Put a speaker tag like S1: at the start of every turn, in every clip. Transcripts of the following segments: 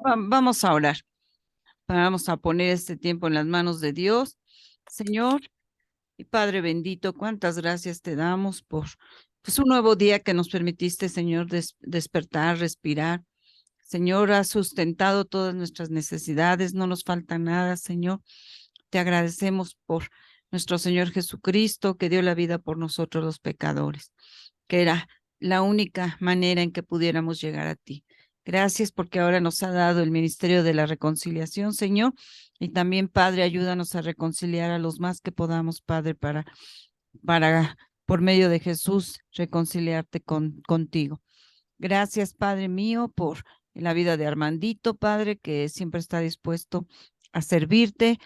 S1: Vamos a orar. Vamos a poner este tiempo en las manos de Dios. Señor y Padre bendito, cuántas gracias te damos por pues, un nuevo día que nos permitiste, Señor, despertar, respirar. Señor, has sustentado todas nuestras necesidades, no nos falta nada, Señor. Te agradecemos por nuestro Señor Jesucristo, que dio la vida por nosotros los pecadores, que era la única manera en que pudiéramos llegar a ti. Gracias porque ahora nos ha dado el ministerio de la reconciliación, Señor, y también, Padre, ayúdanos a reconciliar a los más que podamos, Padre, para por medio de Jesús, reconciliarte contigo. Gracias, Padre mío, por la vida de Armandito, Padre, que siempre está dispuesto a servirte.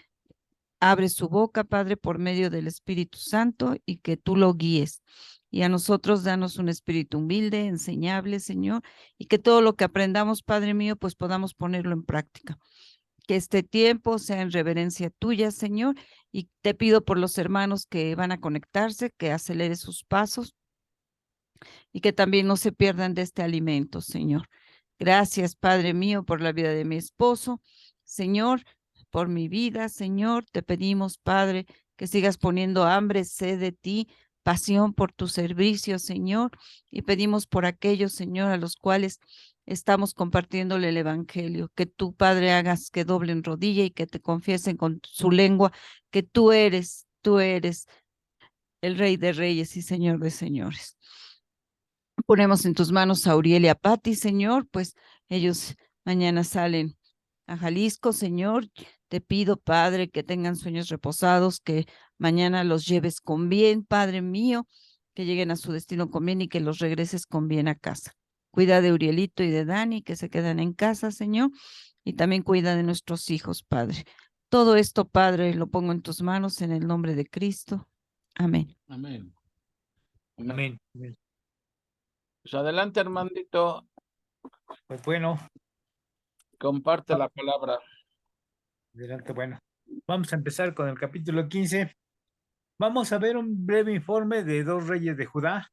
S1: Abre su boca, Padre, por medio del Espíritu Santo y que tú lo guíes. Y a nosotros danos un espíritu humilde, enseñable, Señor, y que todo lo que aprendamos, Padre mío, pues podamos ponerlo en práctica. Que este tiempo sea en reverencia tuya, Señor, y te pido por los hermanos que van a conectarse, que acelere sus pasos y que también no se pierdan de este alimento, Señor. Gracias, Padre mío, por la vida de mi esposo. Señor, por mi vida, Señor, te pedimos, Padre, que sigas poniendo hambre, sed de ti, pasión por tu servicio, Señor, y pedimos por aquellos, Señor, a los cuales estamos compartiéndole el Evangelio, que tú, Padre, hagas que doblen rodilla y que te confiesen con su lengua que tú eres el Rey de Reyes y Señor de Señores. Ponemos en tus manos a Uriel y a Patti, Señor, pues ellos mañana salen a Jalisco, Señor. Te pido, Padre, que tengan sueños reposados, que mañana los lleves con bien, Padre mío, que lleguen a su destino con bien y que los regreses con bien a casa. Cuida de Urielito y de Dani, que se quedan en casa, Señor, y también cuida de nuestros hijos, Padre. Todo esto, Padre, lo pongo en tus manos en el nombre de Cristo. Amén.
S2: Amén.
S3: Amén.
S2: Pues adelante, Armandito.
S3: Pues bueno,
S2: Comparte la palabra.
S3: adelante, bueno. Vamos a empezar con el capítulo 15. Vamos a ver un breve informe de dos reyes de Judá.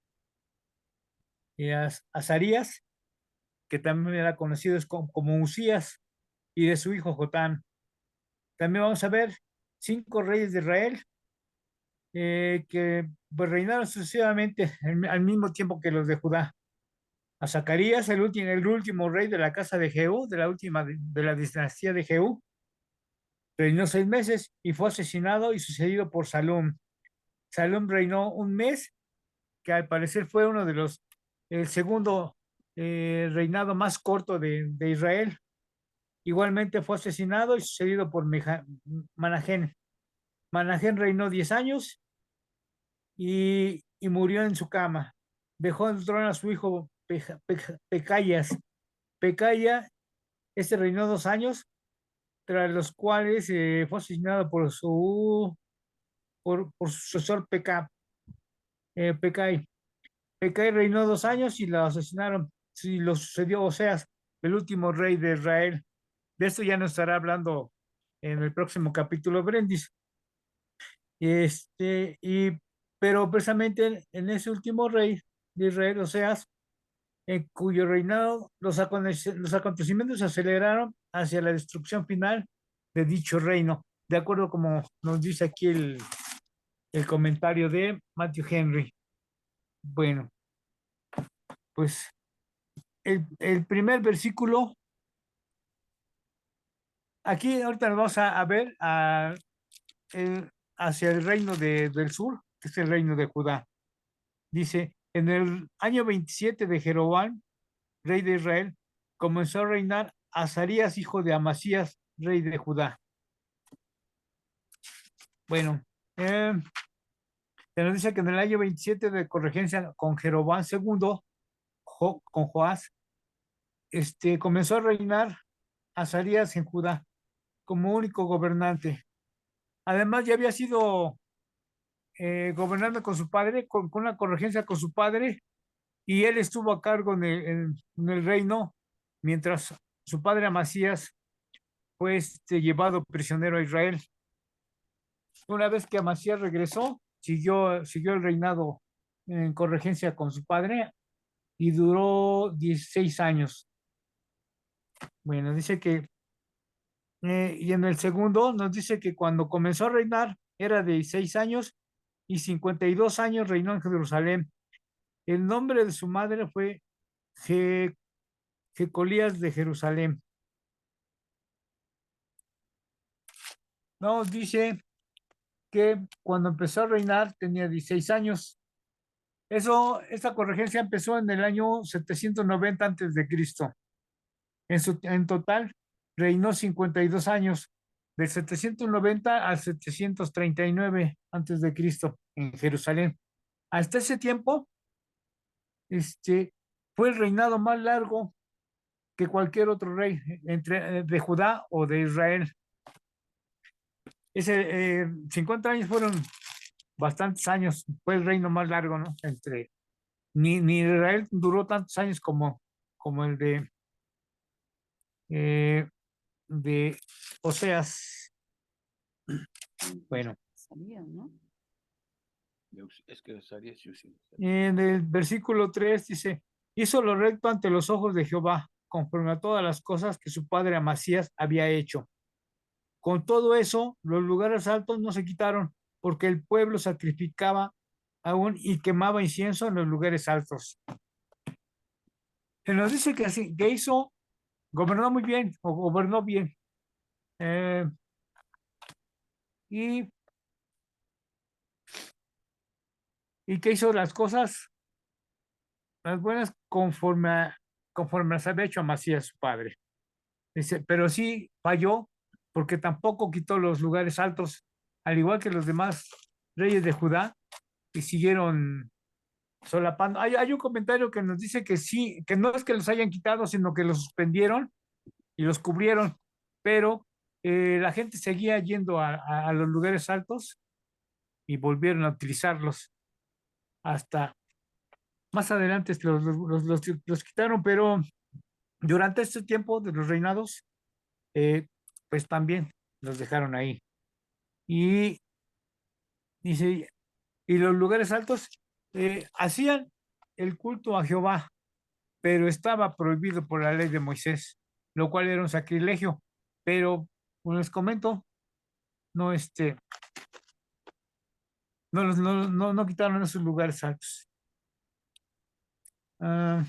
S3: Azarías, que también era conocido como Usías, y de su hijo Jotán. También vamos a ver 5 reyes de Israel que pues, reinaron sucesivamente al mismo tiempo que los de Judá. A Zacarías, el último rey de la casa de Jehú, de la última de la dinastía de Jehú, reinó 6 meses y fue asesinado y sucedido por Salum. Salum reinó un mes, que al parecer fue uno de el segundo reinado más corto de Israel. Igualmente fue asesinado y sucedido por Manahén. Manahén reinó 10 años y murió en su cama. Dejó el trono a su hijo Pecayas. Pecaya, este reinó 2 años, tras los cuales fue asesinado por su sucesor Pecai. Pecai reinó 2 años y lo asesinaron. Sí, lo sucedió Oseas, el último rey de Israel. De esto ya nos estará hablando en el próximo capítulo Brendis. Pero precisamente en ese último rey de Israel, Oseas, en cuyo reinado los acontecimientos se aceleraron hacia la destrucción final de dicho reino, de acuerdo como nos dice aquí el comentario de Matthew Henry. Bueno, pues el primer versículo, aquí ahorita nos vamos a ver hacia el reino del sur, que es el reino de Judá. Dice, en el año 27 de Jeroboam, rey de Israel, comenzó a reinar Azarías, hijo de Amasías, rey de Judá. Bueno, se nos dice que en el año 27 de corregencia con Jeroboam II, con Joás, comenzó a reinar Azarías en Judá como único gobernante. Además, ya había sido gobernando con su padre, con una corregencia con su padre, y él estuvo a cargo en el reino mientras su padre Amasías fue llevado prisionero a Israel. Una vez que Amasías regresó, siguió el reinado en corregencia con su padre y duró 16 años. Bueno, dice que, y en el segundo nos dice que cuando comenzó a reinar era de 16 años y 52 años reinó en Jerusalén. El nombre de su madre fue Je- Jecolías de Jerusalén. Nos dice que cuando empezó a reinar tenía 16 años. Esta corregencia empezó en el año 790 antes de Cristo. En total reinó 52 años, del 790 al 739 antes de Cristo en Jerusalén. Hasta ese tiempo, fue el reinado más largo que cualquier otro rey de Judá o de Israel. 50 años fueron bastantes años, fue el reino más largo, ¿no? Ni Israel duró tantos años como el eh, de Oseas. Bueno,
S1: ¿no?
S2: Es que usaría sí, sí.
S3: en el versículo 3 dice, hizo lo recto ante los ojos de Jehová, conforme a todas las cosas que su padre Amasías había hecho. Con todo eso, los lugares altos no se quitaron, porque el pueblo sacrificaba aún y quemaba incienso en los lugares altos. Se nos dice que así, que hizo, gobernó muy bien, o gobernó bien, eh, y, y que hizo las buenas conforme las había hecho Amasías, su padre. Dice, pero sí falló porque tampoco quitó los lugares altos, al igual que los demás reyes de Judá, y siguieron solapando. Hay un comentario que nos dice que sí, que no es que los hayan quitado, sino que los suspendieron y los cubrieron, pero la gente seguía yendo a los lugares altos y volvieron a utilizarlos hasta más adelante los quitaron, pero durante este tiempo de los reinados, eh, pues también los dejaron ahí. Y dice, y los lugares altos hacían el culto a Jehová, pero estaba prohibido por la ley de Moisés, lo cual era un sacrilegio. Pero, como les comento, no, no quitaron esos lugares altos. Ah,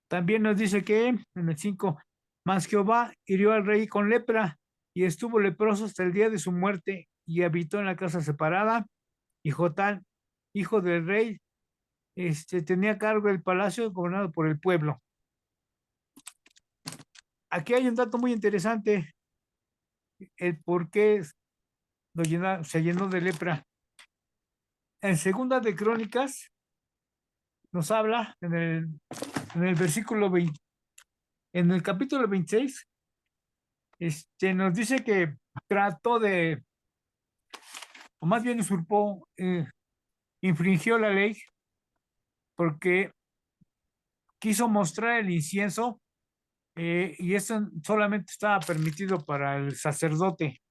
S3: también nos dice que en el 5, mas Jehová hirió al rey con lepra y estuvo leproso hasta el día de su muerte y habitó en la casa separada. Y Jotán, hijo del rey, tenía cargo del palacio gobernado por el pueblo. Aquí hay un dato muy interesante, el por qué se llenó de lepra. En Segunda de Crónicas nos habla en el versículo 20, en el capítulo 26, nos dice que trató o más bien usurpó, infringió la ley porque quiso mostrar el incienso, y eso solamente estaba permitido para el sacerdote.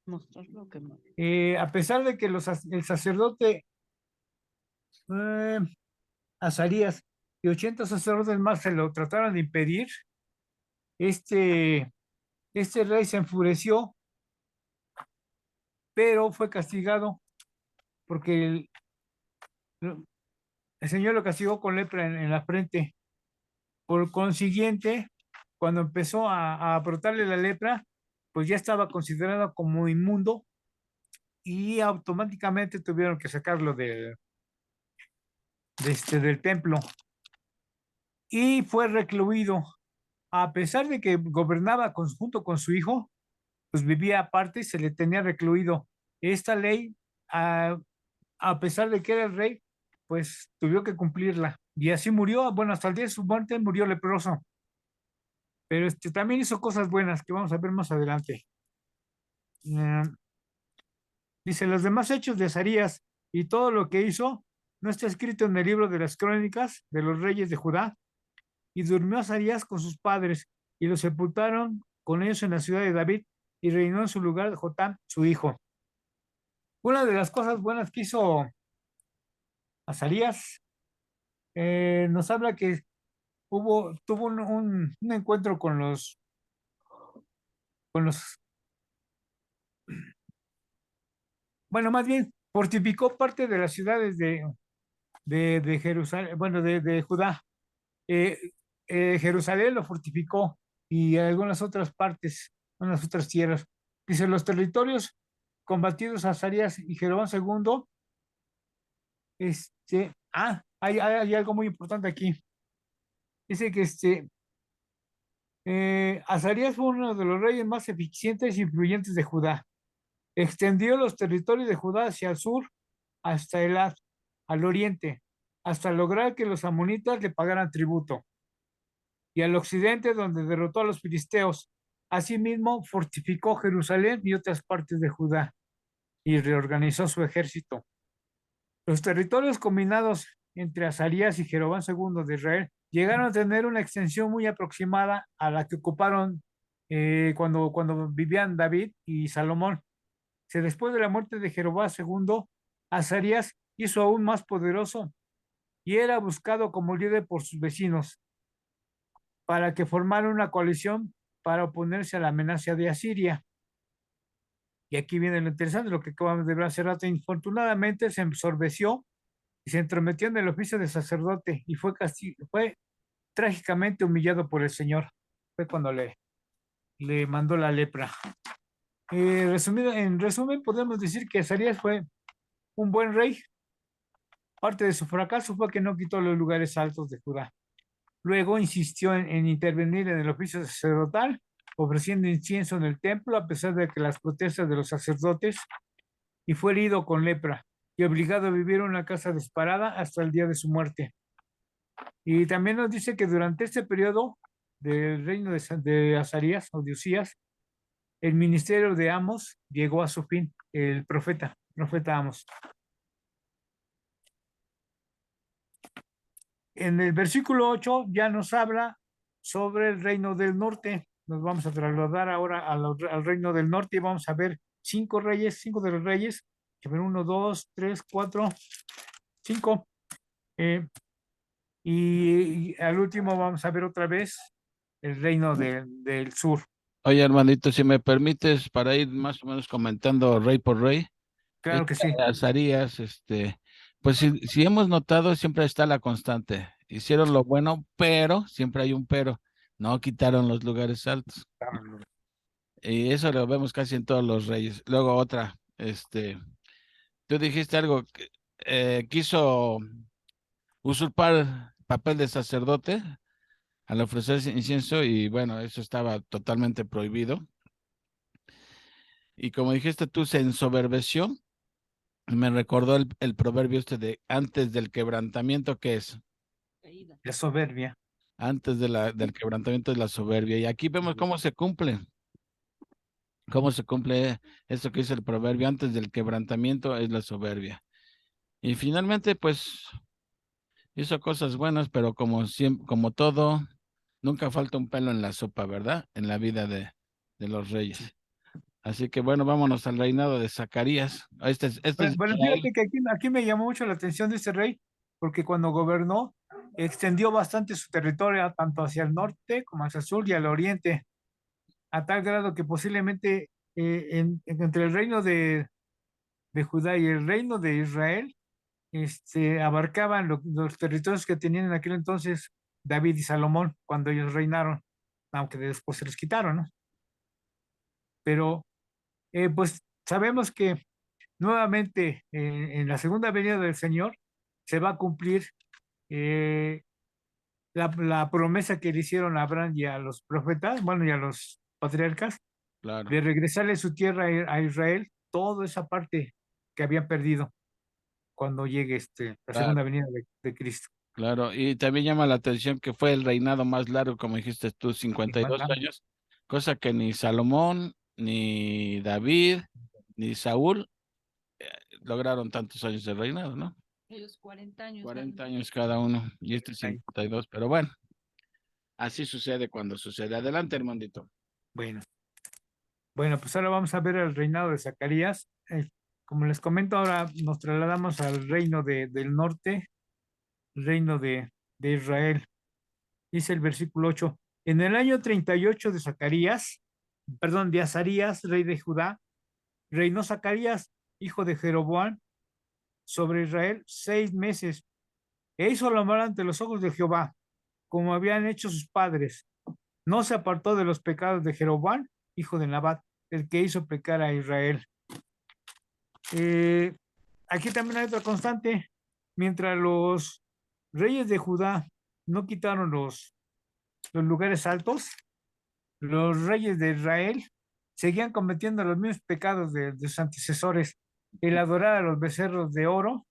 S1: Mostrar lo que no.
S3: A pesar de que el sacerdote Azarías y 80 sacerdotes más se lo trataron de impedir, este, este rey se enfureció, pero fue castigado porque el Señor lo castigó con lepra en la frente. Por consiguiente, cuando empezó a brotarle la lepra, pues ya estaba considerado como inmundo y automáticamente tuvieron que sacarlo del templo y fue recluido. A pesar de que gobernaba junto con su hijo, pues vivía aparte y se le tenía recluido. Esta ley, a pesar de que era el rey, pues tuvo que cumplirla. Y así murió, bueno, hasta el día de su muerte murió leproso. Pero también hizo cosas buenas que vamos a ver más adelante. Eh, Dice, los demás hechos de Azarías y todo lo que hizo no está escrito en el libro de las crónicas de los reyes de Judá. Y durmió Azarías con sus padres y lo sepultaron con ellos en la ciudad de David y reinó en su lugar Jotam, su hijo. Una de las cosas buenas que hizo Azarías, nos habla que tuvo un encuentro con los, bueno, más bien fortificó parte de las ciudades de Jerusalén, bueno, de Judá. Eh, Jerusalén lo fortificó y algunas otras partes, unas otras tierras. Dice, los territorios combatidos a Azarías y Jeroboam II, hay algo muy importante aquí. Dice que Azarías fue uno de los reyes más eficientes e influyentes de Judá. Extendió los territorios de Judá hacia el sur, hasta Elad, al oriente, hasta lograr que los amonitas le pagaran tributo, y al occidente, donde derrotó a los filisteos. Asimismo, fortificó Jerusalén y otras partes de Judá y reorganizó su ejército. Los territorios combinados entre Azarías y Jeroboam II de Israel llegaron a tener una extensión muy aproximada a la que ocuparon cuando vivían David y Salomón. Después de la muerte de Jeroboam II, Azarías hizo aún más poderoso y era buscado como líder por sus vecinos para que formaran una coalición para oponerse a la amenaza de Asiria. Y aquí viene lo interesante, lo que acabamos de ver hace rato. Infortunadamente se ensorbeció y se entrometió en el oficio de sacerdote y fue trágicamente humillado por el Señor. Fue cuando le mandó la lepra. En resumen, podemos decir que Azarías fue un buen rey. Parte de su fracaso fue que no quitó los lugares altos de Judá. Luego insistió en intervenir en el oficio sacerdotal, ofreciendo incienso en el templo a pesar de que las protestas de los sacerdotes, y fue herido con lepra y obligado a vivir en una casa desparada hasta el día de su muerte. Y también nos dice que durante este periodo del reino de Azarías o de Usías, el ministerio de Amos llegó a su fin, el profeta Amos. En el versículo 8 ya nos habla sobre el reino del norte. Nos vamos a trasladar ahora al reino del norte y vamos a ver cinco de los reyes. A ver, 1, 2, 3, 4, 5. Y al último vamos a ver otra vez el reino del sur.
S2: Oye, hermanito, si me permites, para ir más o menos comentando rey por rey,
S3: Claro que sí.
S2: Azarías, pues si hemos notado, siempre está la constante. Hicieron lo bueno, pero siempre hay un pero. No quitaron los lugares altos. Y eso lo vemos casi en todos los reyes. Luego otra, tú dijiste algo, que, quiso usurpar papel de sacerdote al ofrecer incienso y bueno, eso estaba totalmente prohibido. Y como dijiste tú, se ensoberbeció. Me recordó el proverbio de antes del quebrantamiento, ¿qué es?
S3: La soberbia.
S2: Antes del quebrantamiento es la soberbia. Y aquí vemos cómo se cumple esto que dice el proverbio, antes del quebrantamiento es la soberbia. Y finalmente, pues, hizo cosas buenas, pero como siempre, como todo, nunca falta un pelo en la sopa, ¿verdad? En la vida de los reyes. Así que bueno, vámonos al reinado de Zacarías. Este es
S3: Bueno,
S2: Israel.
S3: fíjate que aquí me llamó mucho la atención de este rey, porque cuando gobernó, extendió bastante su territorio, tanto hacia el norte como hacia el sur y al oriente, a tal grado que posiblemente entre el reino de Judá y el reino de Israel, abarcaban los territorios que tenían en aquel entonces David y Salomón cuando ellos reinaron, aunque después se los quitaron, ¿no? Pero pues sabemos que nuevamente en la segunda venida del Señor se va a cumplir eh, la promesa que le hicieron a Abraham y a los profetas, bueno, y a los patriarcas,
S2: Claro,
S3: de regresarle su tierra a Israel, toda esa parte que habían perdido cuando llegue la
S2: claro,
S3: segunda venida de Cristo.
S2: claro. Y también llama la atención que fue el reinado más largo, como dijiste tú,
S3: Y
S2: 52 años, cosa que ni Salomón, ni David, ni Saúl lograron tantos años de reinado, ¿no?
S1: Ellos 40 años.
S2: 40 años cada uno, y este 52, pero bueno, así sucede cuando sucede. Adelante, hermandito.
S3: Bueno, bueno, pues ahora vamos a ver el reinado de Zacarías. Como les comento, ahora nos trasladamos al reino del norte, reino de Israel. Dice el versículo 8. En el año 38 de Zacarías, perdón, de Azarías, rey de Judá, reinó Zacarías, hijo de Jeroboam, sobre Israel 6 meses, e hizo lo malo ante los ojos de Jehová, como habían hecho sus padres. No se apartó de los pecados de Jeroboam, hijo de Nabat, el que hizo pecar a Israel. Eh, Aquí también hay otra constante. Mientras los reyes de Judá no quitaron los lugares altos, los reyes de Israel seguían cometiendo los mismos pecados de sus antecesores. El adorar a los becerros de oro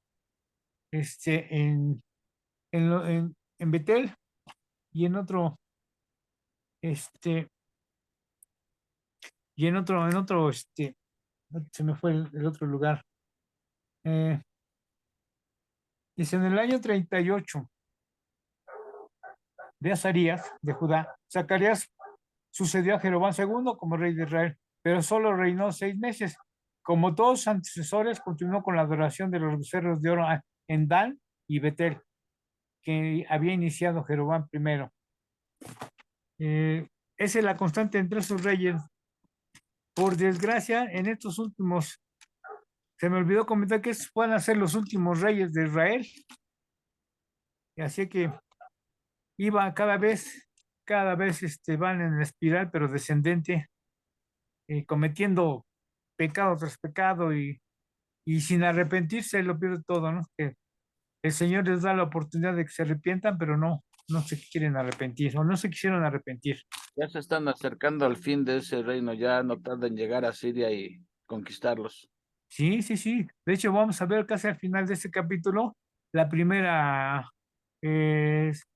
S3: en Betel y en otro, este, se me fue el otro lugar. Eh, Dice, en el año 38 de Azarías, de Judá, Zacarías sucedió a Jeroboam II como rey de Israel, pero solo reinó 6 meses. Como todos sus antecesores, continuó con la adoración de los becerros de oro en Dan y Betel, que había iniciado Jeroboam primero. Esa es la constante entre sus reyes. Por desgracia, en estos últimos, se me olvidó comentar que estos van a ser los últimos reyes de Israel. Así que iba cada vez van en espiral, pero descendente, cometiendo pecado tras pecado y sin arrepentirse, lo pierde todo, ¿no? Que el Señor les da la oportunidad de que se arrepientan, pero no se quieren arrepentir o no se quisieron arrepentir.
S2: Ya se están acercando al fin de ese reino, ya no tarda en llegar a Siria y conquistarlos.
S3: Sí, sí, sí. De hecho, vamos a ver casi al final de este capítulo la primera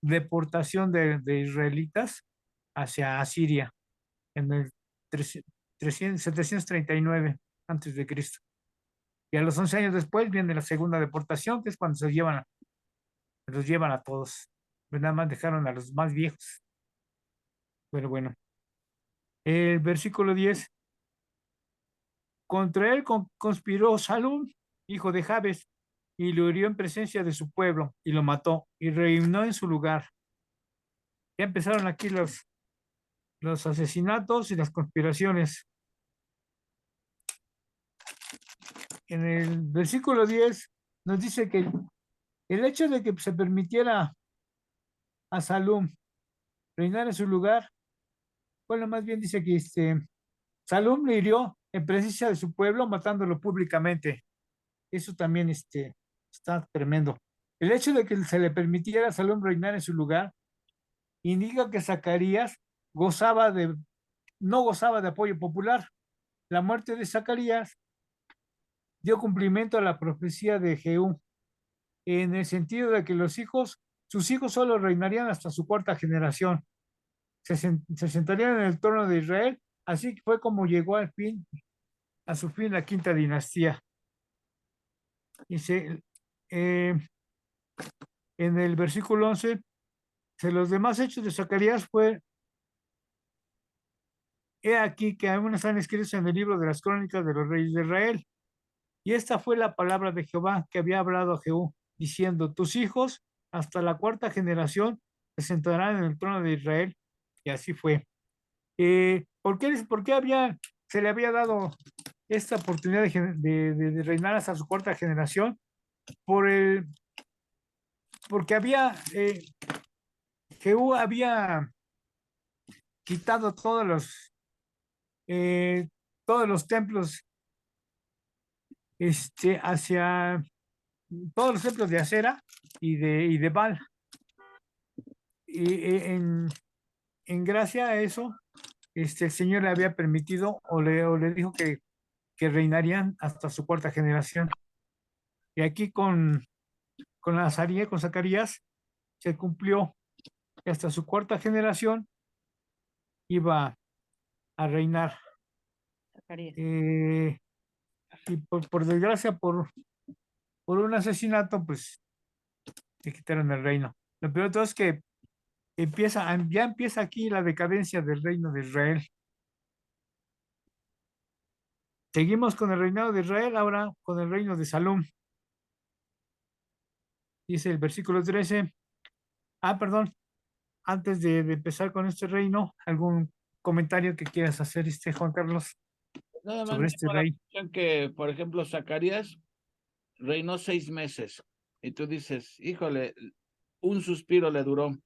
S3: deportación de israelitas hacia Asiria en el 739 antes de Cristo. Y a los 11 años después viene la segunda deportación, que es cuando los llevan a todos. Pues nada más dejaron a los más viejos. Pero bueno, el versículo 10. Contra él conspiró Salum, hijo de Jabes, y lo hirió en presencia de su pueblo, y lo mató, y reinó en su lugar. Ya empezaron aquí los asesinatos y las conspiraciones. En el versículo 10 nos dice que el hecho de que se permitiera a Salum reinar en su lugar, bueno, más bien dice que Salum le hirió en presencia de su pueblo, matándolo públicamente. Eso también está tremendo. El hecho de que se le permitiera a Salom reinar en su lugar indica que Zacarías no gozaba de apoyo popular. La muerte de Zacarías dio cumplimiento a la profecía de Jehú, en el sentido de que sus hijos solo reinarían hasta su cuarta generación. Se sentarían en el trono de Israel. Así fue como llegó a su fin la quinta dinastía. Dice, en el versículo 11, los demás hechos de Zacarías he aquí que aún están escritos en el libro de las crónicas de los reyes de Israel. Y esta fue la palabra de Jehová que había hablado a Jehú, diciendo, tus hijos hasta la cuarta generación se sentarán en el trono de Israel. Y así fue. ¿Por qué se le había dado esta oportunidad de reinar hasta su cuarta generación? Porque Jehú había quitado todos los templos, hacia todos los templos de Acera y de Baal. Y en gracia a eso, el Señor le había permitido o le dijo que reinarían hasta su cuarta generación. Y aquí con Zacarías, se cumplió que hasta su cuarta generación iba a reinar.
S1: Zacarías.
S3: Y por desgracia, por un asesinato, pues le quitaron el reino. Lo peor de todo es que ya empieza aquí la decadencia del reino de Israel. Seguimos con el reinado de Israel, ahora con el reino de Salom. Dice el versículo 13. Perdón. antes de empezar con este reino, ¿algún comentario que quieras hacer, Juan Carlos,
S2: Nada más
S3: sobre
S2: me
S3: este
S2: llama la
S3: rey?
S2: atención que, por ejemplo, Zacarías reinó 6 meses. Y tú dices, híjole, un suspiro le duró.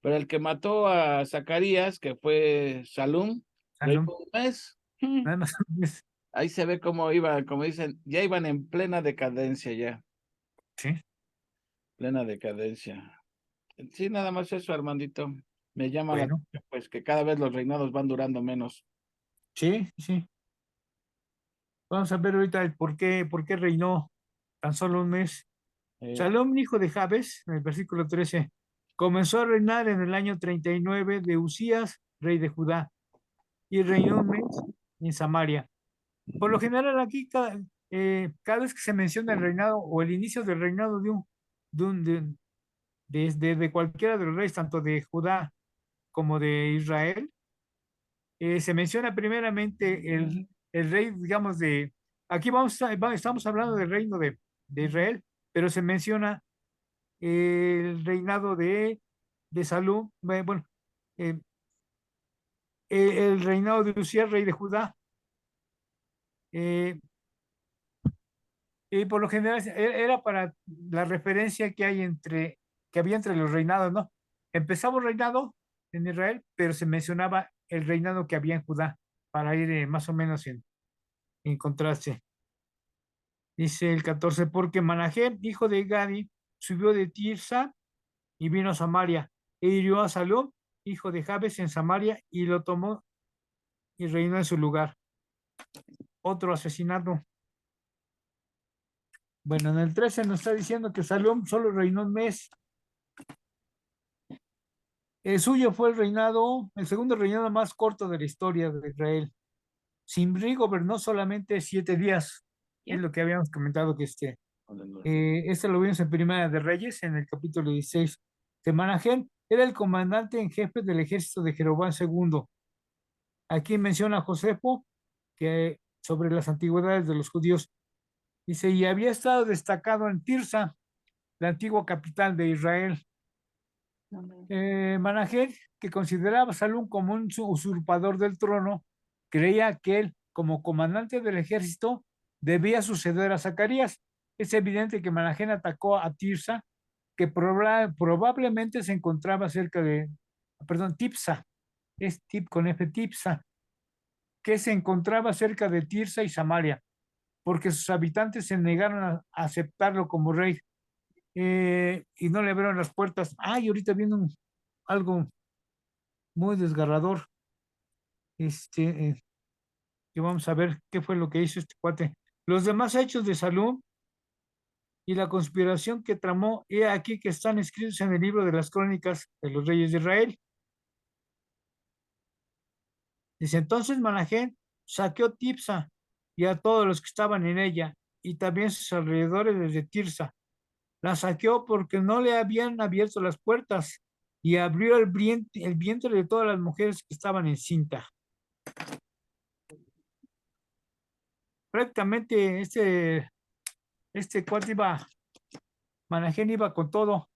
S2: Pero el que mató a Zacarías, que fue Salum, reinó
S3: Salom,
S2: 1 mes.
S3: nada más.
S2: Ahí se ve cómo iba, como dicen, ya iban en plena decadencia ya,
S3: Sí,
S2: plena decadencia. Sí, nada más eso, Armandito. Me llama la
S3: bueno,
S2: atención, pues que cada vez los reinados van durando menos.
S3: sí, sí. Vamos a ver ahorita el por qué reinó tan solo un mes.
S2: Eh,
S3: Salom, hijo de Jabes, en el versículo 13, comenzó a reinar en el año 39 de Usías, rey de Judá, y reinó un mes en Samaria. Por lo general aquí, cada vez que se menciona el reinado o el inicio del reinado de, un, de cualquiera de los reyes, tanto de Judá como de Israel, se menciona primeramente el rey, digamos, aquí estamos hablando del reino de Israel, pero se menciona el reinado de Salum, bueno, eh, el reinado de Usías, rey de Judá. eh, y por lo general era para la referencia que había entre los reinados, ¿no? Empezamos reinado en Israel, pero se mencionaba el reinado que había en Judá para ir más o menos en contraste. Dice el 14, porque Manahem, hijo de Gadi, subió de Tirsa y vino a Samaria, e hirió a Salom, hijo de Jabes, en Samaria, y lo tomó y reinó en su lugar. Otro asesinato. Bueno, en el 13 nos está diciendo que Salom solo reinó un mes. El suyo fue el segundo reinado más corto de la historia de Israel. Zimri gobernó solamente 7 días. Es lo que habíamos comentado que este lo vimos en Primera de Reyes, en el capítulo 16. De Manahem era el comandante en jefe del ejército de Jeroboam II. Aquí menciona a Josefo que sobre las antigüedades de los judíos. Dice, y había estado destacado en Tirsa, la antigua capital de Israel. Manahem, que consideraba a Salum como un usurpador del trono, creía que él, como comandante del ejército, debía suceder a Zacarías. Es evidente que Manahem atacó a Tirsa, que probablemente se encontraba cerca perdón, Tipsa, es tip con F, Tipsa, que se encontraba cerca de Tirsa y Samaria, porque sus habitantes se negaron a aceptarlo como rey, y no le abrieron las puertas. Ay, ahorita viene algo muy desgarrador, este, que vamos a ver qué fue lo que hizo este cuate. Los demás hechos de Salum y la conspiración que tramó, he aquí que están escritos en el libro de las crónicas de los reyes de Israel. Dice, entonces Manahem saqueó Tipsa y a todos los que estaban en ella, y también sus alrededores desde Tirsa. La saqueó porque no le habían abierto las puertas, y abrió el vientre de todas las mujeres que estaban en cinta. Prácticamente este cuate Manahem iba con todo,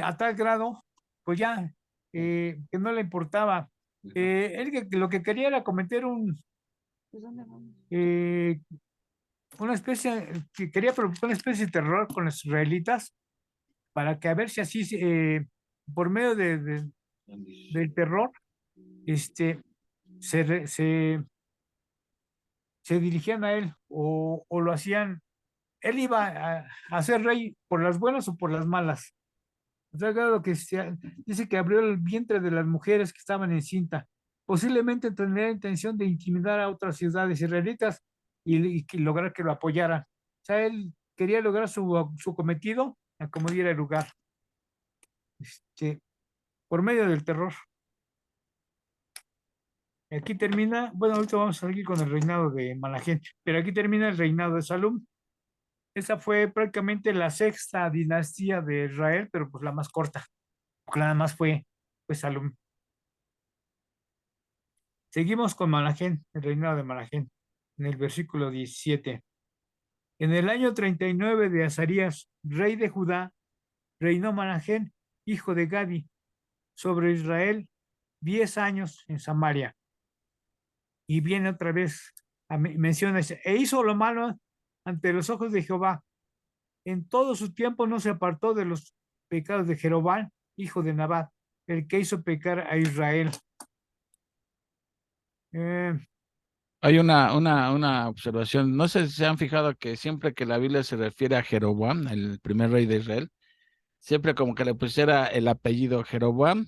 S3: a tal grado, pues ya, que no le importaba. Él lo que quería era cometer eh, una especie, que quería provocar una especie de terror con los israelitas, para que a ver si así, por medio del terror, este, se dirigían a él, o lo hacían. Él iba a ser rey por las buenas o por las malas. O sea, claro que dice que abrió el vientre de las mujeres que estaban en cinta. Posiblemente tendría intención de intimidar a otras ciudades israelitas y lograr que lo apoyaran. O sea, él quería lograr su cometido a como diera el lugar, este, por medio del terror. Aquí termina, bueno, ahorita vamos a seguir con el reinado de Manahem, pero aquí termina el reinado de Salum. Esa fue prácticamente la sexta dinastía de Israel, pero pues la más corta, porque nada más fue pues Salum. Seguimos con Manahem, el reinado de Manahem, en el versículo 17. En el año 39 de Azarías, rey de Judá, reinó Manahem, hijo de Gadi, sobre Israel 10 años en Samaria. Y viene otra vez, menciona, e hizo lo malo ante los ojos de Jehová. En todo su tiempo no se apartó de los pecados de Jeroboam, hijo de Nabat, el que hizo pecar a Israel. Eh,
S2: Hay una observación. No sé si se han fijado que siempre que la Biblia se refiere a Jeroboam, el primer rey de Israel, siempre como que le pusiera el apellido Jeroboam,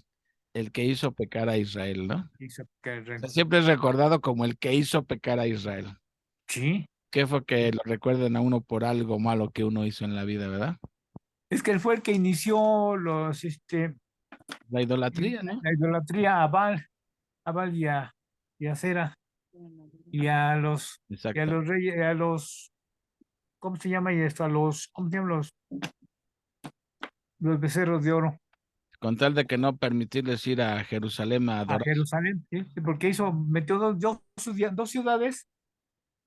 S2: el que hizo pecar a Israel, ¿no?
S3: hizo pecar a
S2: O sea,
S3: Israel.
S2: siempre es recordado como el que hizo pecar a Israel.
S3: Sí,
S2: ¿Qué fue que lo recuerden a uno por algo malo que uno hizo en la vida, verdad?
S3: es que él fue el que inició
S2: La idolatría, ¿no?
S3: la idolatría a Baal y a Cera y a
S2: Exacto.
S3: los reyes, ¿cómo se llama? Y esto, ¿cómo se llaman los becerros de oro?
S2: Con tal de que no permitirles ir a Jerusalén a
S3: A
S2: adorar.
S3: Jerusalén, ¿sí? Sí, porque metió dos ciudades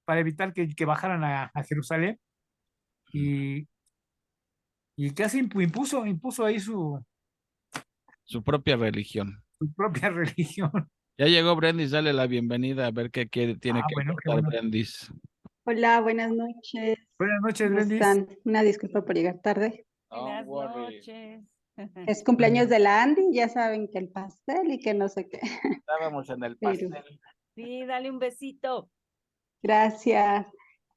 S3: para evitar que bajaran a Jerusalén y, y casi impuso ahí
S2: Su propia religión.
S3: su propia religión.
S2: Ya llegó Brendis, dale la bienvenida a ver qué tiene
S3: Ah,
S2: que
S3: bueno, qué
S2: aportar
S3: bueno.
S2: Brendis.
S4: Hola, buenas noches.
S3: Buenas noches,
S4: ¿Cómo
S3: Brendis.
S4: están? Una disculpa por llegar tarde.
S1: Buenas
S2: Don't worry.
S1: noches.
S4: Es cumpleaños de la Andy, ya saben que el pastel y que no sé qué.
S2: Estábamos en el
S4: Pero
S2: pastel.
S1: Sí, dale un besito.
S4: gracias.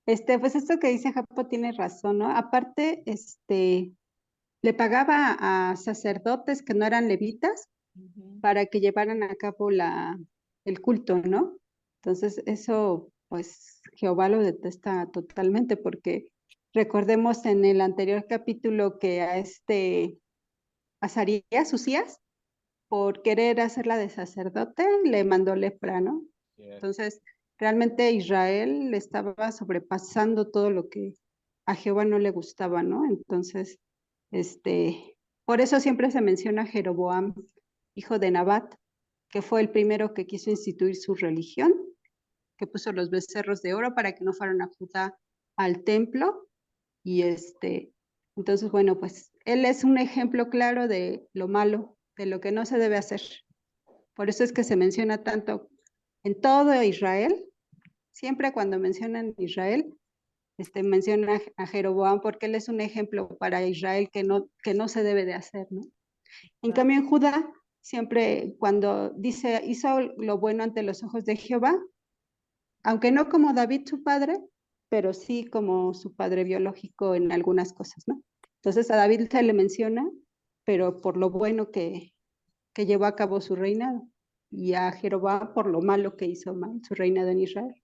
S4: Pues esto que dice Japo tiene razón, ¿no? Aparte, le pagaba a sacerdotes que no eran levitas para que llevaran a cabo el culto, ¿no? Entonces, eso, pues, Jehová lo detesta totalmente porque recordemos en el anterior capítulo que a Azarías, Usías, por querer hacerla de sacerdote, le mandó lepra, ¿no? Entonces, realmente Israel le estaba sobrepasando todo lo que a Jehová no le gustaba, ¿no? Entonces, por eso siempre se menciona a Jeroboam, hijo de Nabat, que fue el primero que quiso instituir su religión, que puso los becerros de oro para que no fueran a Judá al templo. Y entonces, bueno, pues él es un ejemplo claro de lo malo, de lo que no se debe hacer. Por eso es que se menciona tanto en todo Israel, siempre cuando mencionan Israel, menciona a Jeroboam porque él es un ejemplo para Israel que no se debe de hacer, ¿no? En cambio, en Judá, siempre cuando dice, hizo lo bueno ante los ojos de Jehová, aunque no como David su padre, pero sí como su padre biológico en algunas cosas, ¿no? Entonces a David se le menciona, pero por lo bueno que llevó a cabo su reinado, y a Jeroboam por lo malo que hizo mal su reinado en Israel.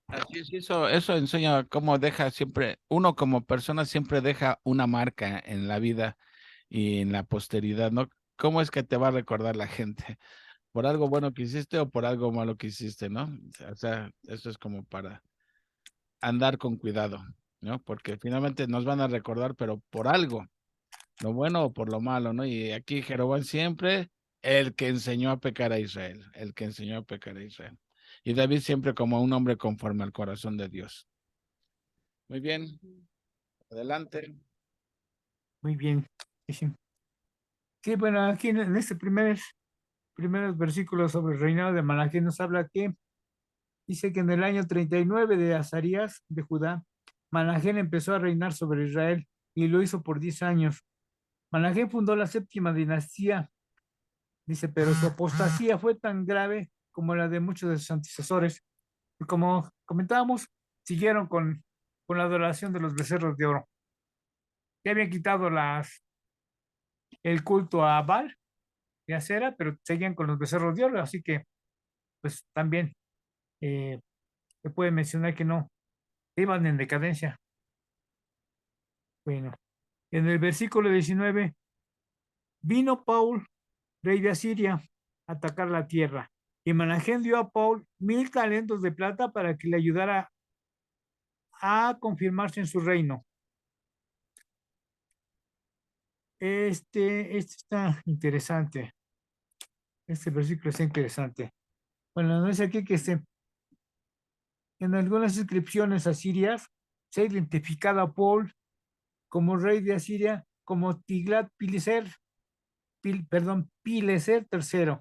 S2: Así es, eso enseña cómo deja siempre, uno como persona siempre deja una marca en la vida y en la posteridad, ¿no? ¿Cómo es que te va a recordar la gente? ¿Por algo bueno que hiciste o por algo malo que hiciste, no? O sea, eso es como para andar con cuidado, ¿no? Porque finalmente nos van a recordar, pero por algo, lo bueno o por lo malo, ¿no? Y aquí Jeroboam siempre el que enseñó a pecar a Israel, el que enseñó a pecar a Israel. Y David siempre como un hombre conforme al corazón de Dios. Muy bien, adelante.
S3: Muy bien. Sí, sí, bueno, aquí en este primeros versículos sobre el reinado de Malaquías nos habla que dice que en el año 39 de Azarías de Judá, Manahén empezó a reinar sobre Israel y lo hizo por 10 años. Manahén fundó la séptima dinastía, dice, pero su apostasía fue tan grave como la de muchos de sus antecesores. Y como comentábamos, siguieron con la adoración de los becerros de oro. Ya habían quitado el culto a Baal y a Cera, pero seguían con los becerros de oro, así que pues también se puede mencionar que no, iban en decadencia. Bueno, en el versículo 19, vino Paul, rey de Asiria, a atacar la tierra. Y Manahén dio a Paul 1000 talentos de plata para que le ayudara a confirmarse en su reino. Este está interesante. Este versículo está interesante. Bueno, no es aquí que en algunas inscripciones asirias se ha identificado a Paul como rey de Asiria como Tiglat-Pileser, Pileser III.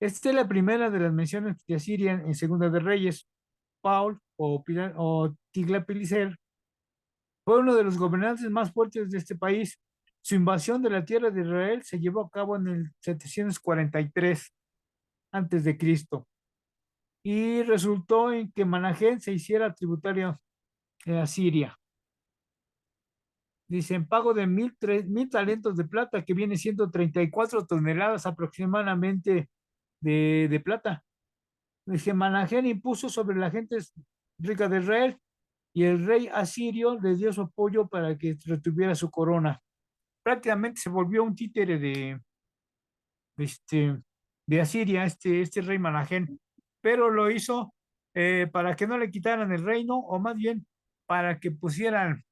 S3: Esta es la primera de las menciones de Asiria en Segunda de Reyes. Paul o Tiglat-Pileser fue uno de los gobernantes más fuertes de este país. Su invasión de la tierra de Israel se llevó a cabo en el 743 antes de Cristo y resultó en que Manahem se hiciera tributario de Asiria. Dicen pago de 1,000 talentos de plata, que viene siendo 34 toneladas aproximadamente de plata. Dice, Manahem impuso sobre la gente rica de Israel y el rey asirio le dio su apoyo para que retuviera su corona. Prácticamente se volvió un títere este, de Asiria, este rey Manahem, pero lo hizo para que no le quitaran el reino, o más bien para que pudiera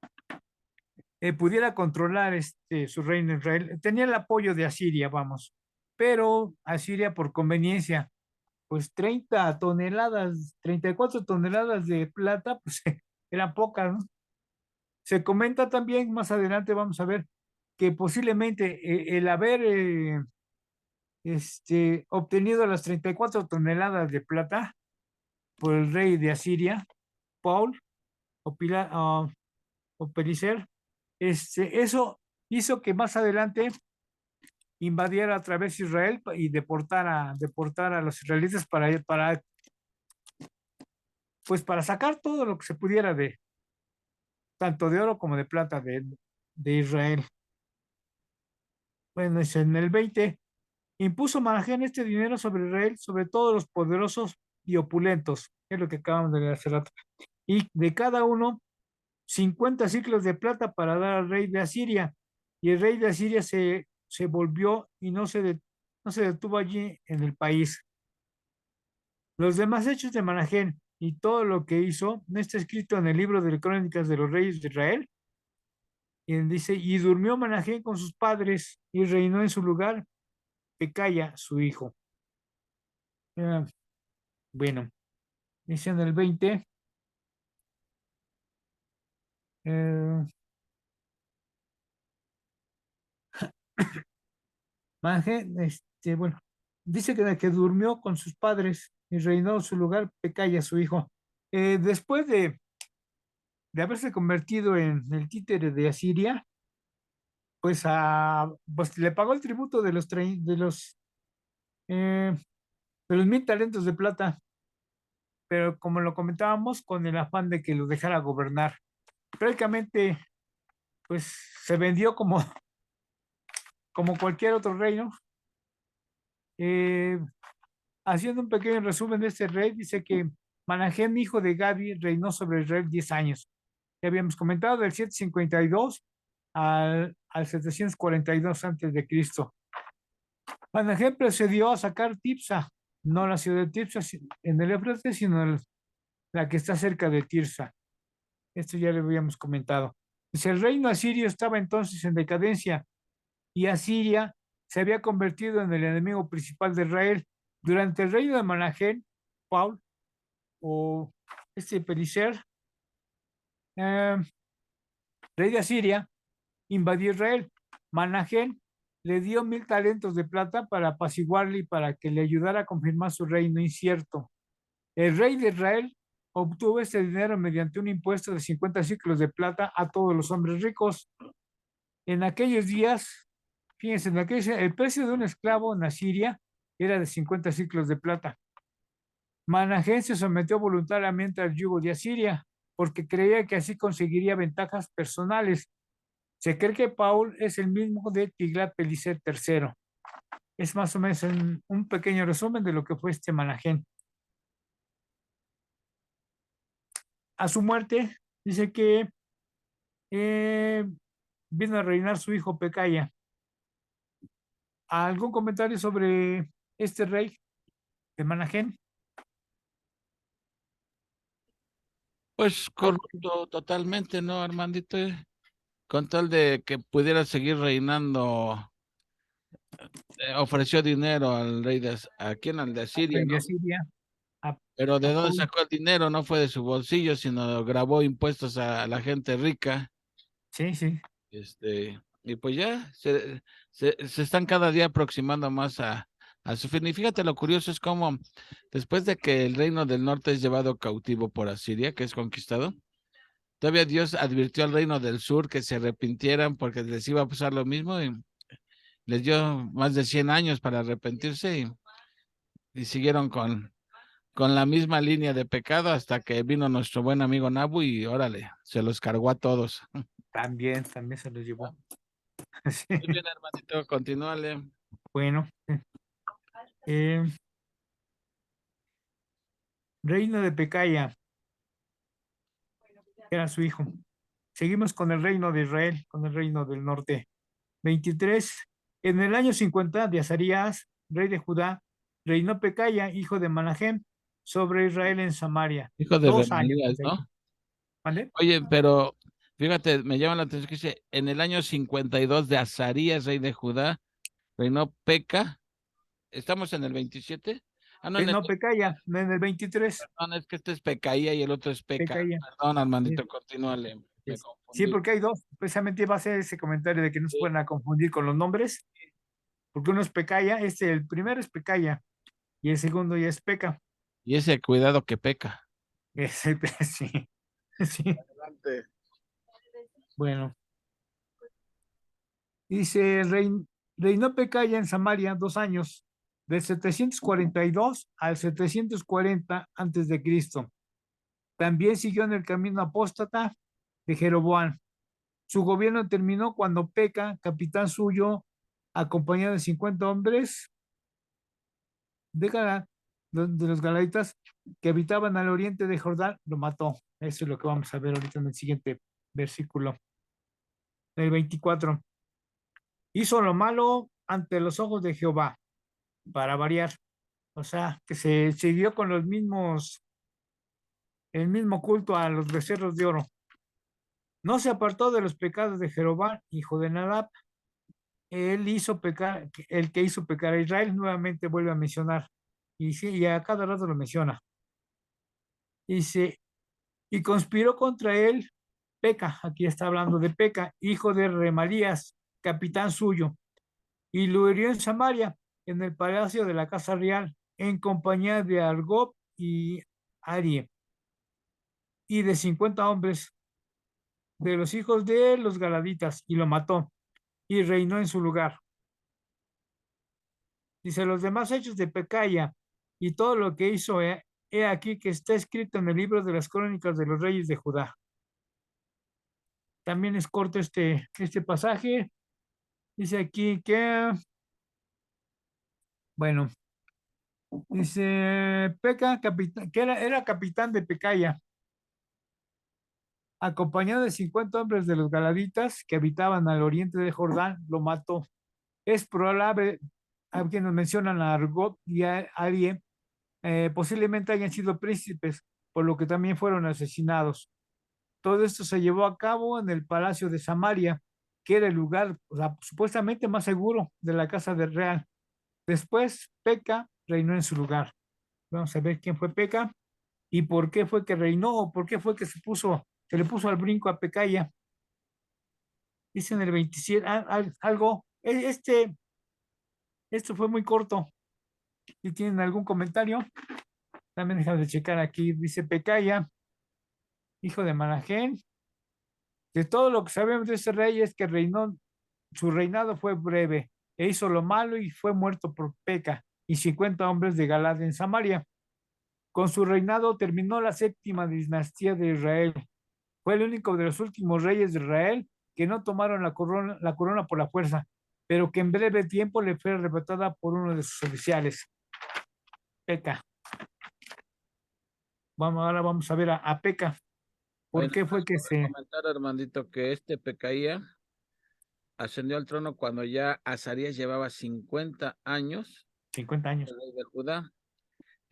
S3: controlar su reino Israel. Tenía el apoyo de Asiria, vamos, pero Asiria por conveniencia, pues 34 toneladas de plata, pues eran pocas, ¿no? Se comenta también, más adelante vamos a ver, que posiblemente el haber obtenido las 34 toneladas de plata por el rey de Asiria, Paul o Pelicer, eso hizo que más adelante invadiera a través de Israel y deportara a los israelitas pues para sacar todo lo que se pudiera tanto de oro como de plata de Israel. Bueno, es en el 20, impuso Manahem este dinero sobre Israel, sobre todos los poderosos y opulentos, es lo que acabamos de leer hace rato, y de cada uno 50 ciclos de plata para dar al rey de Asiria. Y el rey de Asiria se volvió y no se detuvo allí en el país. Los demás hechos de Manahem y todo lo que hizo no está escrito en el libro de Crónicas de los Reyes de Israel. Y dice, y durmió Manahem con sus padres y reinó en su lugar Pecaya, su hijo. Bueno, dice en el 20. Manahem, bueno, dice que durmió con sus padres y reinó en su lugar Pecaya, su hijo. Después de haberse convertido en el títere de Asiria, pues, pues le pagó el tributo de los 1,000 talentos de plata, pero como lo comentábamos, con el afán de que lo dejara gobernar. Prácticamente, pues se vendió como cualquier otro reino. Haciendo un pequeño resumen de este rey, dice que Manahem, hijo de Gabi, reinó sobre Israel 10 años. Ya habíamos comentado, del 752 al 742 antes de Cristo. Manahem procedió a sacar Tipsa, no la ciudad de Tipsa en el Éufrates, sino la que está cerca de Tirsa. Esto ya lo habíamos comentado. Dice, el reino asirio estaba entonces en decadencia y Asiria se había convertido en el enemigo principal de Israel. Durante el reino de Manahem, Paul o Pelicer, rey de Asiria, invadió Israel. Manahem le dio 1,000 talentos de plata para apaciguarle y para que le ayudara a confirmar su reino incierto. El rey de Israel obtuvo este dinero mediante un impuesto de 50 ciclos de plata a todos los hombres ricos. En aquellos días, fíjense, el precio de un esclavo en Asiria era de 50 ciclos de plata. Manahem se sometió voluntariamente al yugo de Asiria porque creía que así conseguiría ventajas personales. Se cree que Paul es el mismo de Tiglat-Pileser III. Es más o menos un pequeño resumen de lo que fue Manahem. A su muerte, dice que vino a reinar su hijo Pecaya. ¿Algún comentario sobre este rey de Manahem?
S2: Pues corrupto totalmente, ¿no, Armandito? Con tal de que pudiera seguir reinando, ofreció dinero al rey ¿a quién? Al de Asiria,
S3: Rey de
S2: ¿no?
S3: Asiria.
S2: Pero ¿de dónde sacó el dinero? No fue de su bolsillo, sino grabó impuestos a la gente rica.
S3: Sí, sí.
S2: y pues ya se están cada día aproximando más a su fin. Y fíjate, lo curioso es cómo después de que el reino del norte es llevado cautivo por Asiria, que es conquistado, todavía Dios advirtió al reino del sur que se arrepintieran porque les iba a pasar lo mismo y les dio más de 100 años para arrepentirse y siguieron con la misma línea de pecado hasta que vino nuestro buen amigo Nabu y órale, se los cargó a todos.
S3: También se los llevó. Sí,
S2: Muy bien, hermanito, continúale.
S3: bueno. Eh, reino de Pecaya, era su hijo. Seguimos con el reino de Israel, con el reino del norte. 23. En el año 50 de Azarías, rey de Judá, reinó Pecaya, hijo de Manahem, sobre Israel en Samaria.
S2: Hijo de
S3: 2 años.
S2: Remalías, ¿no?
S3: ¿Vale?
S2: Oye, pero fíjate, me llama la atención que dice, en el año 52 de Azarías, rey de Judá, reinó Peca. ¿Estamos en el 27? Ah, no,
S3: No, Pecaya, en el 23.
S2: perdón, es que este es Pecaía y el otro es Peca.
S3: Pecaya.
S2: Perdón,
S3: Sí,
S2: Armandito, continúale, me
S3: sí,
S2: confundí.
S3: porque hay dos. Precisamente iba a hacer ese comentario de que no se
S2: Sí.
S3: pueden confundir con los nombres, porque uno es Pecaya, el primero es Pecaya y el segundo ya es Peca.
S2: Y ese cuidado que peca.
S3: Sí, sí.
S2: Adelante.
S3: Bueno, dice, reinó Pecaya en Samaria 2 años, del 742 al 740 antes de Cristo. También siguió en el camino apóstata de Jeroboam. Su gobierno terminó cuando Peca, capitán suyo, acompañado de 50 hombres de los galaditas que habitaban al oriente de Jordán, lo mató. Eso es lo que vamos a ver ahorita en el siguiente versículo, el 24. Hizo lo malo ante los ojos de Jehová, para variar. O sea, que se siguió con el mismo culto a los becerros de oro. No se apartó de los pecados de Jeroboam, hijo de Nadab. Él hizo pecar, el que hizo pecar a Israel, nuevamente vuelve a mencionar. Y sí, y a cada rato lo menciona. Dice, y conspiró contra él Peca, aquí está hablando de Peca, hijo de Remalías, capitán suyo, y lo hirió en Samaria, en el palacio de la casa real, en compañía de Argob y Arie, y de 50 hombres de los hijos de los galaditas, y lo mató, y reinó en su lugar. Dice, los demás hechos de Pecaya y todo lo que hizo, he aquí que está escrito en el libro de las crónicas de los reyes de Judá. También es corto este pasaje. Dice aquí que, bueno, dice Peca, capitán, que era capitán de Pecaya, acompañado de 50 hombres de los galaditas que habitaban al oriente de Jordán, lo mató. Es probable, a quienes mencionan a Argob y a Arie, posiblemente hayan sido príncipes, por lo que también fueron asesinados. Todo esto se llevó a cabo en el palacio de Samaria, que era el lugar, o sea, supuestamente más seguro de la casa del real. Después, Peca reinó en su lugar. Vamos a ver quién fue Peca y por qué fue que reinó o por qué fue que se le puso al brinco a Pecaya. Dice en el 27, algo, esto fue muy corto. Si tienen algún comentario, también déjame de checar aquí. Dice Pecaya, hijo de Manahén. De todo lo que sabemos de ese rey es que su reinado fue breve, e hizo lo malo y fue muerto por Peca y 50 hombres de Galad en Samaria. Con su reinado terminó la 7ª dinastía de Israel. Fue el único de los últimos reyes de Israel que no tomaron la corona por la fuerza, pero que en breve tiempo le fue arrebatada por uno de sus oficiales. Peca. Ahora vamos a ver a Peca. ¿Por
S2: Bueno,
S3: qué fue que se...
S2: comentar, Armandito, que este Pecaía ascendió al trono cuando ya Azarías llevaba 50 años,
S3: 50 años.
S2: el rey de Judá.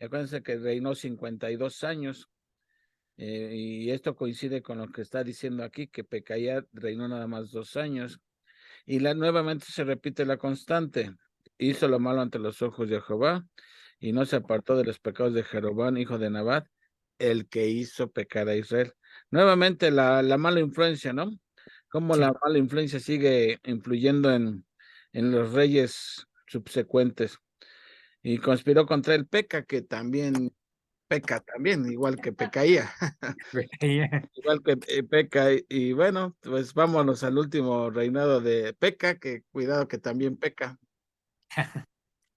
S2: Acuérdense que reinó 52 años, y esto coincide con lo que está diciendo aquí, que Pecaía reinó nada más 2 años. Y nuevamente se repite la constante. Hizo lo malo ante los ojos de Jehová y no se apartó de los pecados de Jeroboam, hijo de Nabat, el que hizo pecar a Israel. Nuevamente la mala influencia, ¿no? cómo
S3: Sí.
S2: la mala influencia sigue influyendo en los reyes subsecuentes. Y conspiró contra el Peca, que también peca también, igual que Pecaía, igual que Peca. Y bueno, pues vámonos al último reinado de Peca, que cuidado que también peca.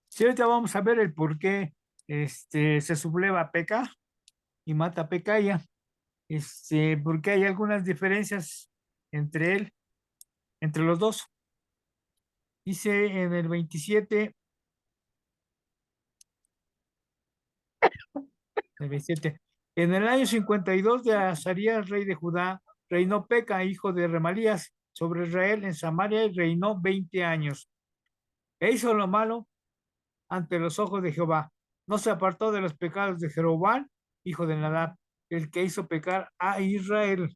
S3: Sí, ahorita vamos a ver el por qué se subleva Peca y mata a Pecaya. Porque hay algunas diferencias entre él, entre los dos. Dice en el 27, en el año 52 de Azarías, rey de Judá, reinó Peca, hijo de Remalías, sobre Israel en Samaria y reinó 20 años. E hizo lo malo ante los ojos de Jehová. No se apartó de los pecados de Jeroboam, hijo de Nadab, el que hizo pecar a Israel.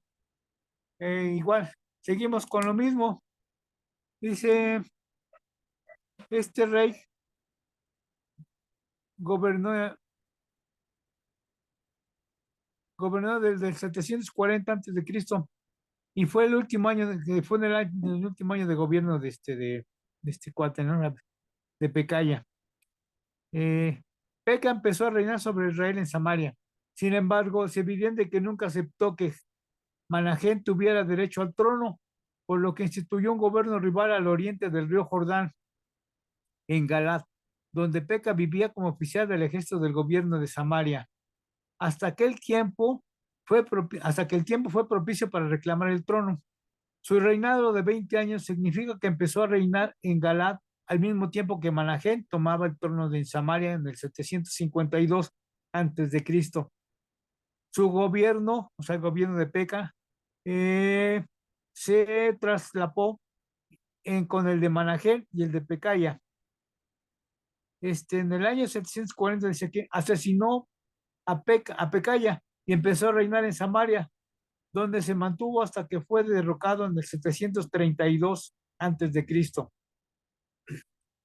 S3: Igual, seguimos con lo mismo. Dice, este rey gobernó, desde el 740 antes de Cristo y fue el último año, fue en el último año de gobierno de este cuate, ¿no? De Pecaya. Peca empezó a reinar sobre Israel en Samaria. Sin embargo, es evidente que nunca aceptó que Manahén tuviera derecho al trono, por lo que instituyó un gobierno rival al oriente del río Jordán, en Galat, donde Peca vivía como oficial del ejército del gobierno de Samaria. Hasta que el tiempo fue propicio para reclamar el trono. Su reinado de 20 años significa que empezó a reinar en Galat al mismo tiempo que Manahén tomaba el trono de Samaria en el 752 antes de Cristo. Su gobierno, o sea, el gobierno de Peca, se traslapó con el de Manahén y el de Pecaya. En el año 740 dice que asesinó a Pecaya y empezó a reinar en Samaria, donde se mantuvo hasta que fue derrocado en el 732 antes de Cristo.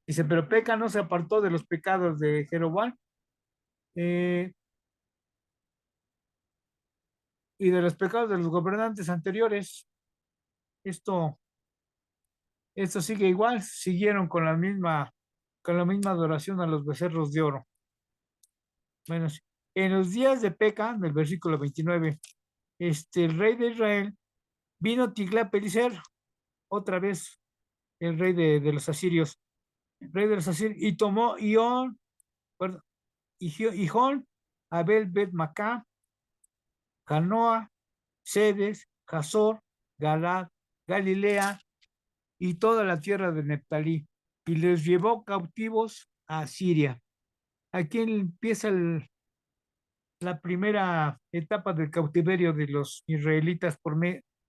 S3: Dice, pero Peca no se apartó de los pecados de Jeroboam y de los pecados de los gobernantes anteriores. Esto sigue igual, siguieron con la misma adoración a los becerros de oro. Bueno, en los días de Peca, en el versículo 29, el rey de Israel vino Tiglat-Pileser, otra vez el rey de los asirios, y tomó Ión, Abel Bet Macá, Canoa, Sedes, Jazor, Galad, Galilea y toda la tierra de Neftalí, y les llevó cautivos a Siria. Aquí empieza la primera etapa del cautiverio de los israelitas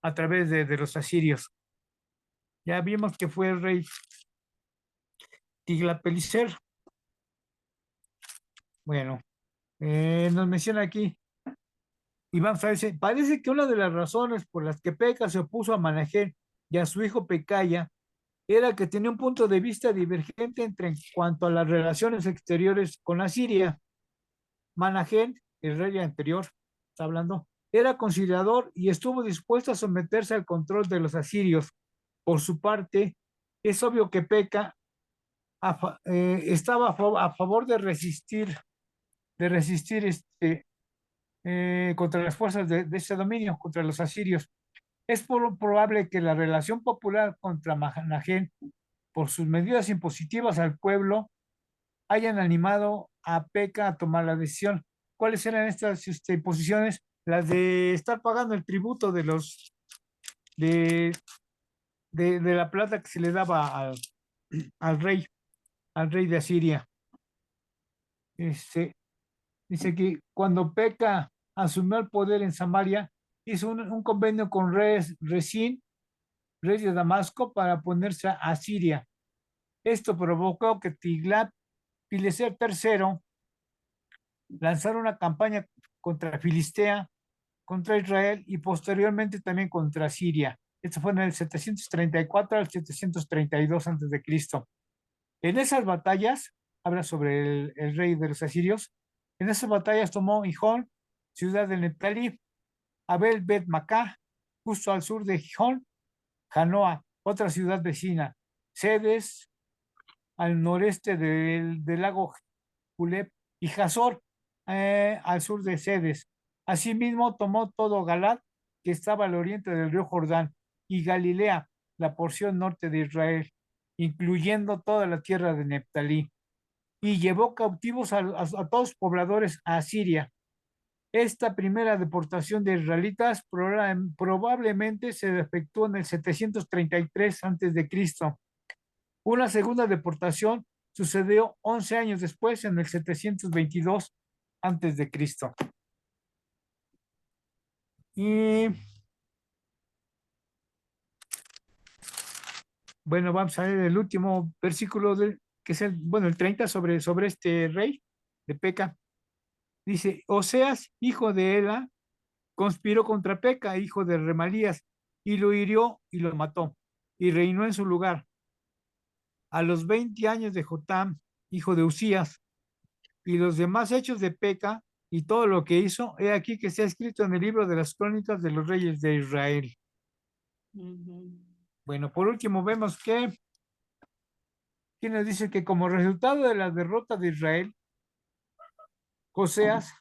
S3: a través de los asirios. Ya vimos que fue el rey Tiglat-Pileser. Bueno, nos menciona aquí, Iván Fáez, parece que una de las razones por las que Peca se opuso a Manahén y a su hijo Pecaya era que tenía un punto de vista divergente en cuanto a las relaciones exteriores con Asiria. Manahén, el rey anterior, está hablando, era conciliador y estuvo dispuesto a someterse al control de los asirios. Por su parte, es obvio que Peca estaba a favor de resistir contra las fuerzas de ese dominio, contra los asirios. Es probable que la relación popular contra Manahén, por sus medidas impositivas al pueblo, hayan animado a Peca a tomar la decisión. ¿Cuáles eran estas imposiciones? Las de estar pagando el tributo de la plata que se le daba al rey de Asiria. Dice que cuando Peca asumió el poder en Samaria, hizo un convenio con Resín, rey de Damasco, para oponerse a Siria. Esto provocó que Tiglat-Pileser III lanzara una campaña contra Filistea, contra Israel y posteriormente también contra Siria. Esto fue en el 734 al 732 antes de Cristo. En esas batallas, habla sobre el rey de los asirios, en esas batallas tomó Gijón, ciudad de Neftalí, Abel Bet Macá, justo al sur de Gijón, Janoa, otra ciudad vecina, Cedes, al noreste del lago Julep, y Hazor, al sur de Cedes. Asimismo, tomó todo Galad, que estaba al oriente del río Jordán, y Galilea, la porción norte de Israel, incluyendo toda la tierra de Neftalí, y llevó cautivos a todos los pobladores a Asiria. Esta primera deportación de israelitas probablemente se efectuó en el 733 a.C. Una segunda deportación sucedió 11 años después, en el 722 a.C. Y bueno, vamos a ver el último versículo, que es el 30, sobre este rey de Peca. Dice: Oseas, hijo de Ela, conspiró contra Peca, hijo de Remalías, y lo hirió y lo mató, y reinó en su lugar. A los 20 años de Jotam, hijo de Usías, y los demás hechos de Peca, y todo lo que hizo, he aquí que se ha escrito en el libro de las crónicas de los reyes de Israel. Bueno, por último vemos que nos dice que como resultado de la derrota de Israel, Oseas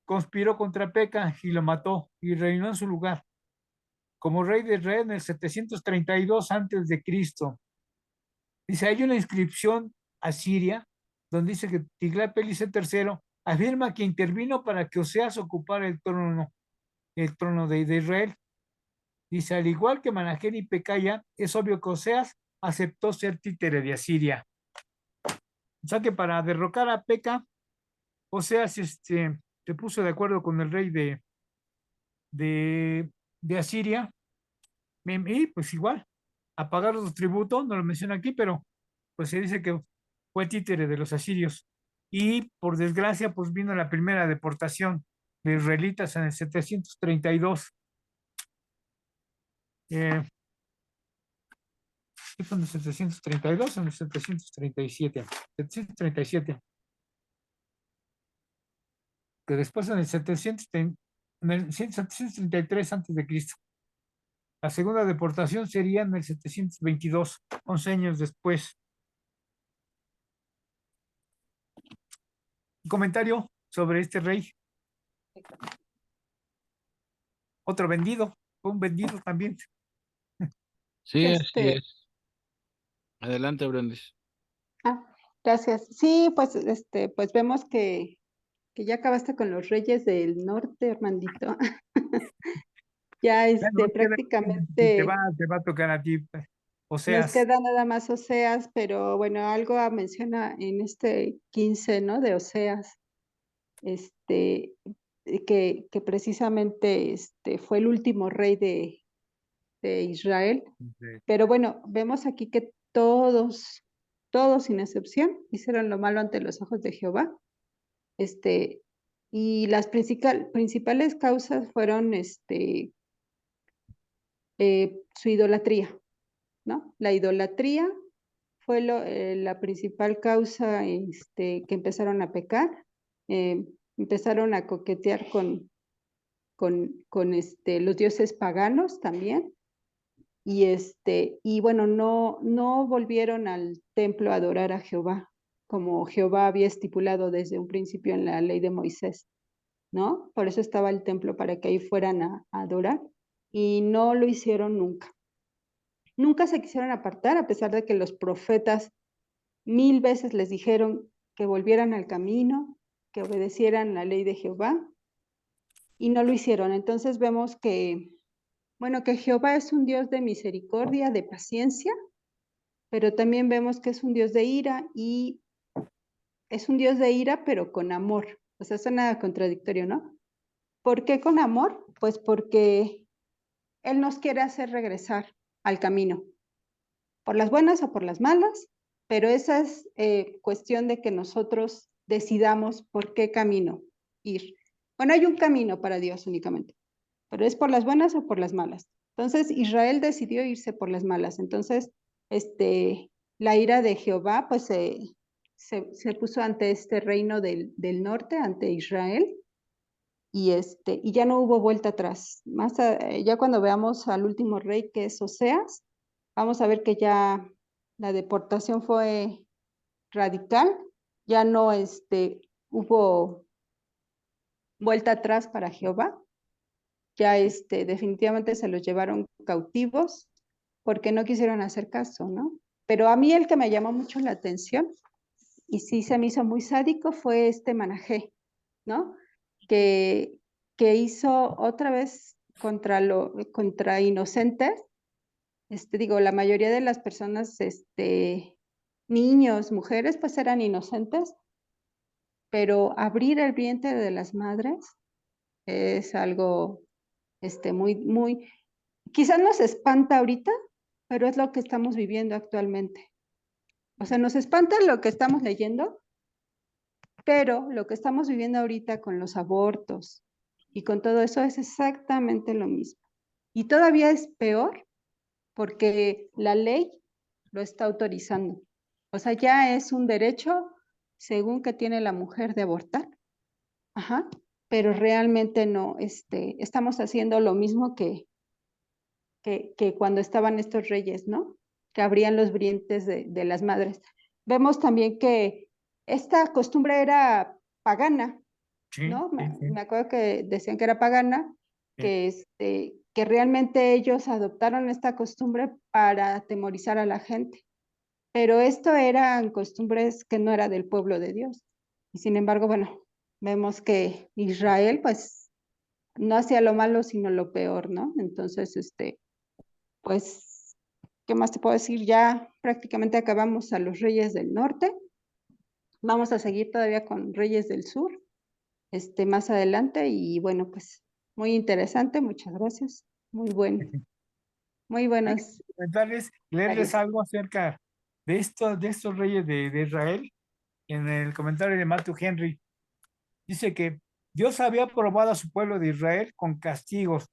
S3: conspiró contra Peca y lo mató, y reinó en su lugar como rey de Israel en el 732 a.C. Dice, hay una inscripción asiria donde dice que Tiglat-Pileser III afirma que intervino para que Oseas ocupara el trono de Israel. Dice, al igual que Manahem y Pekaya, es obvio que Oseas aceptó ser títere de Asiria. O sea que para derrocar a Peca, Oseas se puso de acuerdo con el rey de Asiria, y pues igual, a pagar los tributos, no lo menciona aquí, pero pues se dice que fue títere de los asirios. Y por desgracia, pues vino la primera deportación de israelitas en el 732. ¿Qué fue en el 732 o en el 737? 737. Que después en el 733 antes de Cristo. La segunda deportación sería en el 722, 11 años después. Un comentario sobre este rey. Otro vendido, fue un vendido también.
S2: Sí, así es. Adelante, Brendis.
S4: Gracias. Sí, pues pues vemos que ya acabaste con los reyes del norte, Armandito. Ya
S3: Bueno,
S4: prácticamente
S3: te va a tocar a ti,
S4: nos
S3: Oseas.
S4: queda nada más Oseas, pero bueno, algo menciona en este 15, ¿no? De Oseas, que precisamente fue el último rey de Israel. Pero bueno, vemos aquí que todos sin excepción, hicieron lo malo ante los ojos de Jehová. Y las principales causas fueron su idolatría, ¿no? La idolatría fue la principal causa que empezaron a pecar, empezaron a coquetear con los dioses paganos también, y bueno, no volvieron al templo a adorar a Jehová, como Jehová había estipulado desde un principio en la ley de Moisés, ¿no? Por eso estaba el templo, para que ahí fueran a adorar, y no lo hicieron nunca. Nunca se quisieron apartar, a pesar de que los profetas 1000 veces les dijeron que volvieran al camino, que obedecieran la ley de Jehová, y no lo hicieron. Entonces vemos que, bueno, que Jehová es un Dios de misericordia, de paciencia, pero también vemos que es un Dios de ira, y es un Dios de ira, pero con amor. O sea, suena contradictorio, ¿no? ¿Por qué con amor? Pues porque Él nos quiere hacer regresar al camino, por las buenas o por las malas, pero esa es cuestión de que nosotros decidamos por qué camino ir. Bueno, hay un camino para Dios únicamente, pero es por las buenas o por las malas. Entonces Israel decidió irse por las malas. Entonces, la ira de Jehová pues se puso ante este reino del norte, ante Israel, y ya no hubo vuelta atrás. Ya cuando veamos al último rey, que es Oseas, vamos a ver que ya la deportación fue radical, ya no hubo vuelta atrás para Jehová, ya definitivamente se los llevaron cautivos porque no quisieron hacer caso, ¿no? Pero a mí el que me llamó mucho la atención y sí se me hizo muy sádico fue Manajé, ¿no? Que, que hizo otra vez contra inocentes. Digo, la mayoría de las personas, niños, mujeres, pues eran inocentes, pero abrir el vientre de las madres es algo, muy, quizás nos espanta ahorita, pero es lo que estamos viviendo actualmente. O sea, nos espanta lo que estamos leyendo, pero lo que estamos viviendo ahorita con los abortos y con todo eso es exactamente lo mismo. Y todavía es peor porque la ley lo está autorizando. O sea, ya es un derecho según que tiene la mujer de abortar. Ajá. Pero realmente no, estamos haciendo lo mismo que cuando estaban estos reyes, ¿no? Que abrían los vientres de las madres. Vemos también que esta costumbre era pagana,
S3: Sí,
S4: ¿no?
S3: sí, sí.
S4: Me acuerdo que decían que era pagana,
S3: Sí.
S4: que realmente ellos adoptaron esta costumbre para atemorizar a la gente. Pero esto eran costumbres que no era del pueblo de Dios. Y sin embargo, bueno, vemos que Israel, pues, no hacía lo malo, sino lo peor, ¿no? Entonces, pues, ¿qué más te puedo decir? Ya prácticamente acabamos a los reyes del norte. Vamos a seguir todavía con reyes del sur, más adelante. Y bueno, pues, muy interesante. Muchas gracias. Muy buenos
S3: Comentarles, leerles
S4: comentarios.
S3: algo acerca de estos reyes de Israel. En el comentario de Matthew Henry, dice que Dios había probado a su pueblo de Israel con castigos,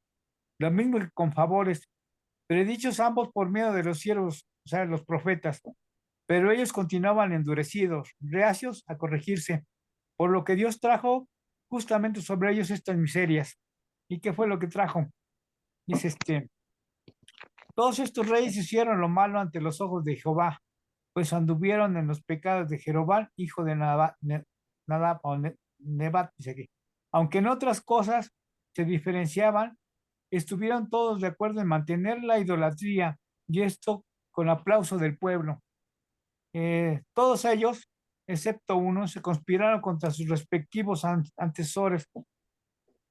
S3: lo mismo que con favores, predichos ambos por medio de los siervos, o sea, los profetas, pero ellos continuaban endurecidos, reacios a corregirse, por lo que Dios trajo justamente sobre ellos estas miserias. ¿Y qué fue lo que trajo? Dice todos estos reyes hicieron lo malo ante los ojos de Jehová, pues anduvieron en los pecados de Jeroboam, hijo de Nadab o Nebat, dice aquí. Aunque en otras cosas se diferenciaban, estuvieron todos de acuerdo en mantener la idolatría, y esto con aplauso del pueblo. Todos ellos, excepto uno, se conspiraron contra sus respectivos antecesores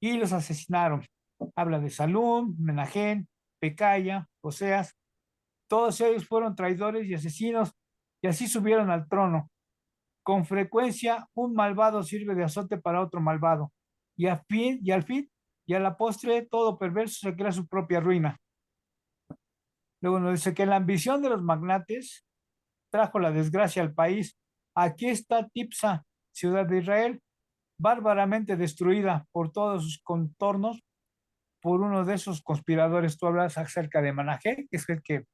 S3: y los asesinaron. Habla de Salum, Menagén, Pecaya, Oseas. Todos ellos fueron traidores y asesinos y así subieron al trono. Con frecuencia, un malvado sirve de azote para otro malvado, al fin y a la postre, todo perverso se crea su propia ruina. Luego nos dice que la ambición de los magnates trajo la desgracia al país. Aquí está Tipsa, ciudad de Israel, bárbaramente destruida por todos sus contornos por uno de esos conspiradores. Tú hablas acerca de Manajé, que es el que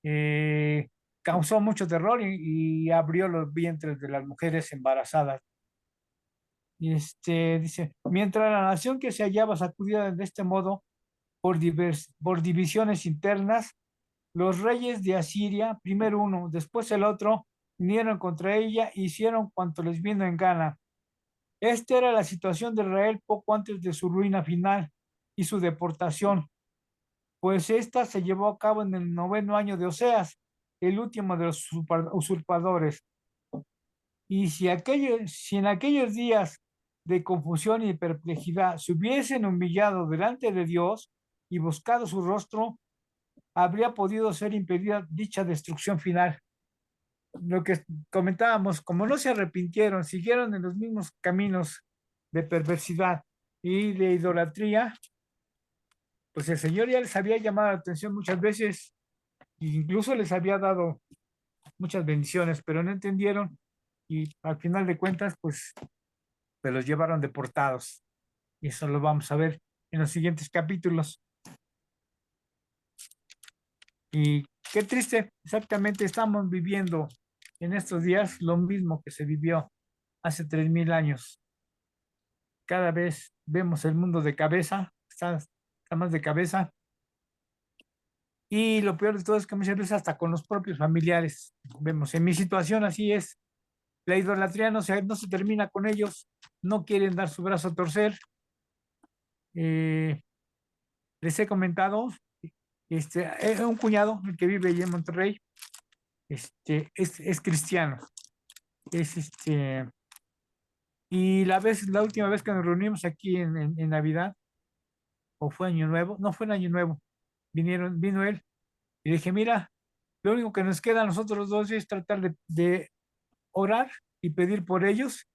S3: eh, causó mucho terror y abrió los vientres de las mujeres embarazadas. Y dice, mientras la nación que se hallaba sacudida de este modo por divisiones internas, los reyes de Asiria, primero uno, después el otro, vinieron contra ella e hicieron cuanto les vino en gana. Esta era la situación de Israel poco antes de su ruina final y su deportación, pues esta se llevó a cabo en el 9º año de Oseas, el último de los usurpadores. Y si en aquellos días de confusión y perplejidad se hubiesen humillado delante de Dios y buscado su rostro, habría podido ser impedida dicha destrucción final. Lo que comentábamos, como no se arrepintieron, siguieron en los mismos caminos de perversidad y de idolatría, pues el Señor ya les había llamado la atención muchas veces, e incluso les había dado muchas bendiciones, pero no entendieron y al final de cuentas, pues se los llevaron deportados. Y eso lo vamos a ver en los siguientes capítulos. Y qué triste, exactamente estamos viviendo en estos días lo mismo que se vivió hace 3000 años. Cada vez vemos el mundo de cabeza, está más de cabeza. Y lo peor de todo es que muchas veces hasta con los propios familiares. Vemos, en mi situación así es. La idolatría no se termina con ellos, no quieren dar su brazo a torcer. Les he comentado, un cuñado, el que vive allí en Monterrey, es cristiano. Y la última vez que nos reunimos aquí en Navidad, o fue Año Nuevo, no fue en Año Nuevo, vino él, y dije, mira, lo único que nos queda a nosotros los dos es tratar de orar y pedir por ellos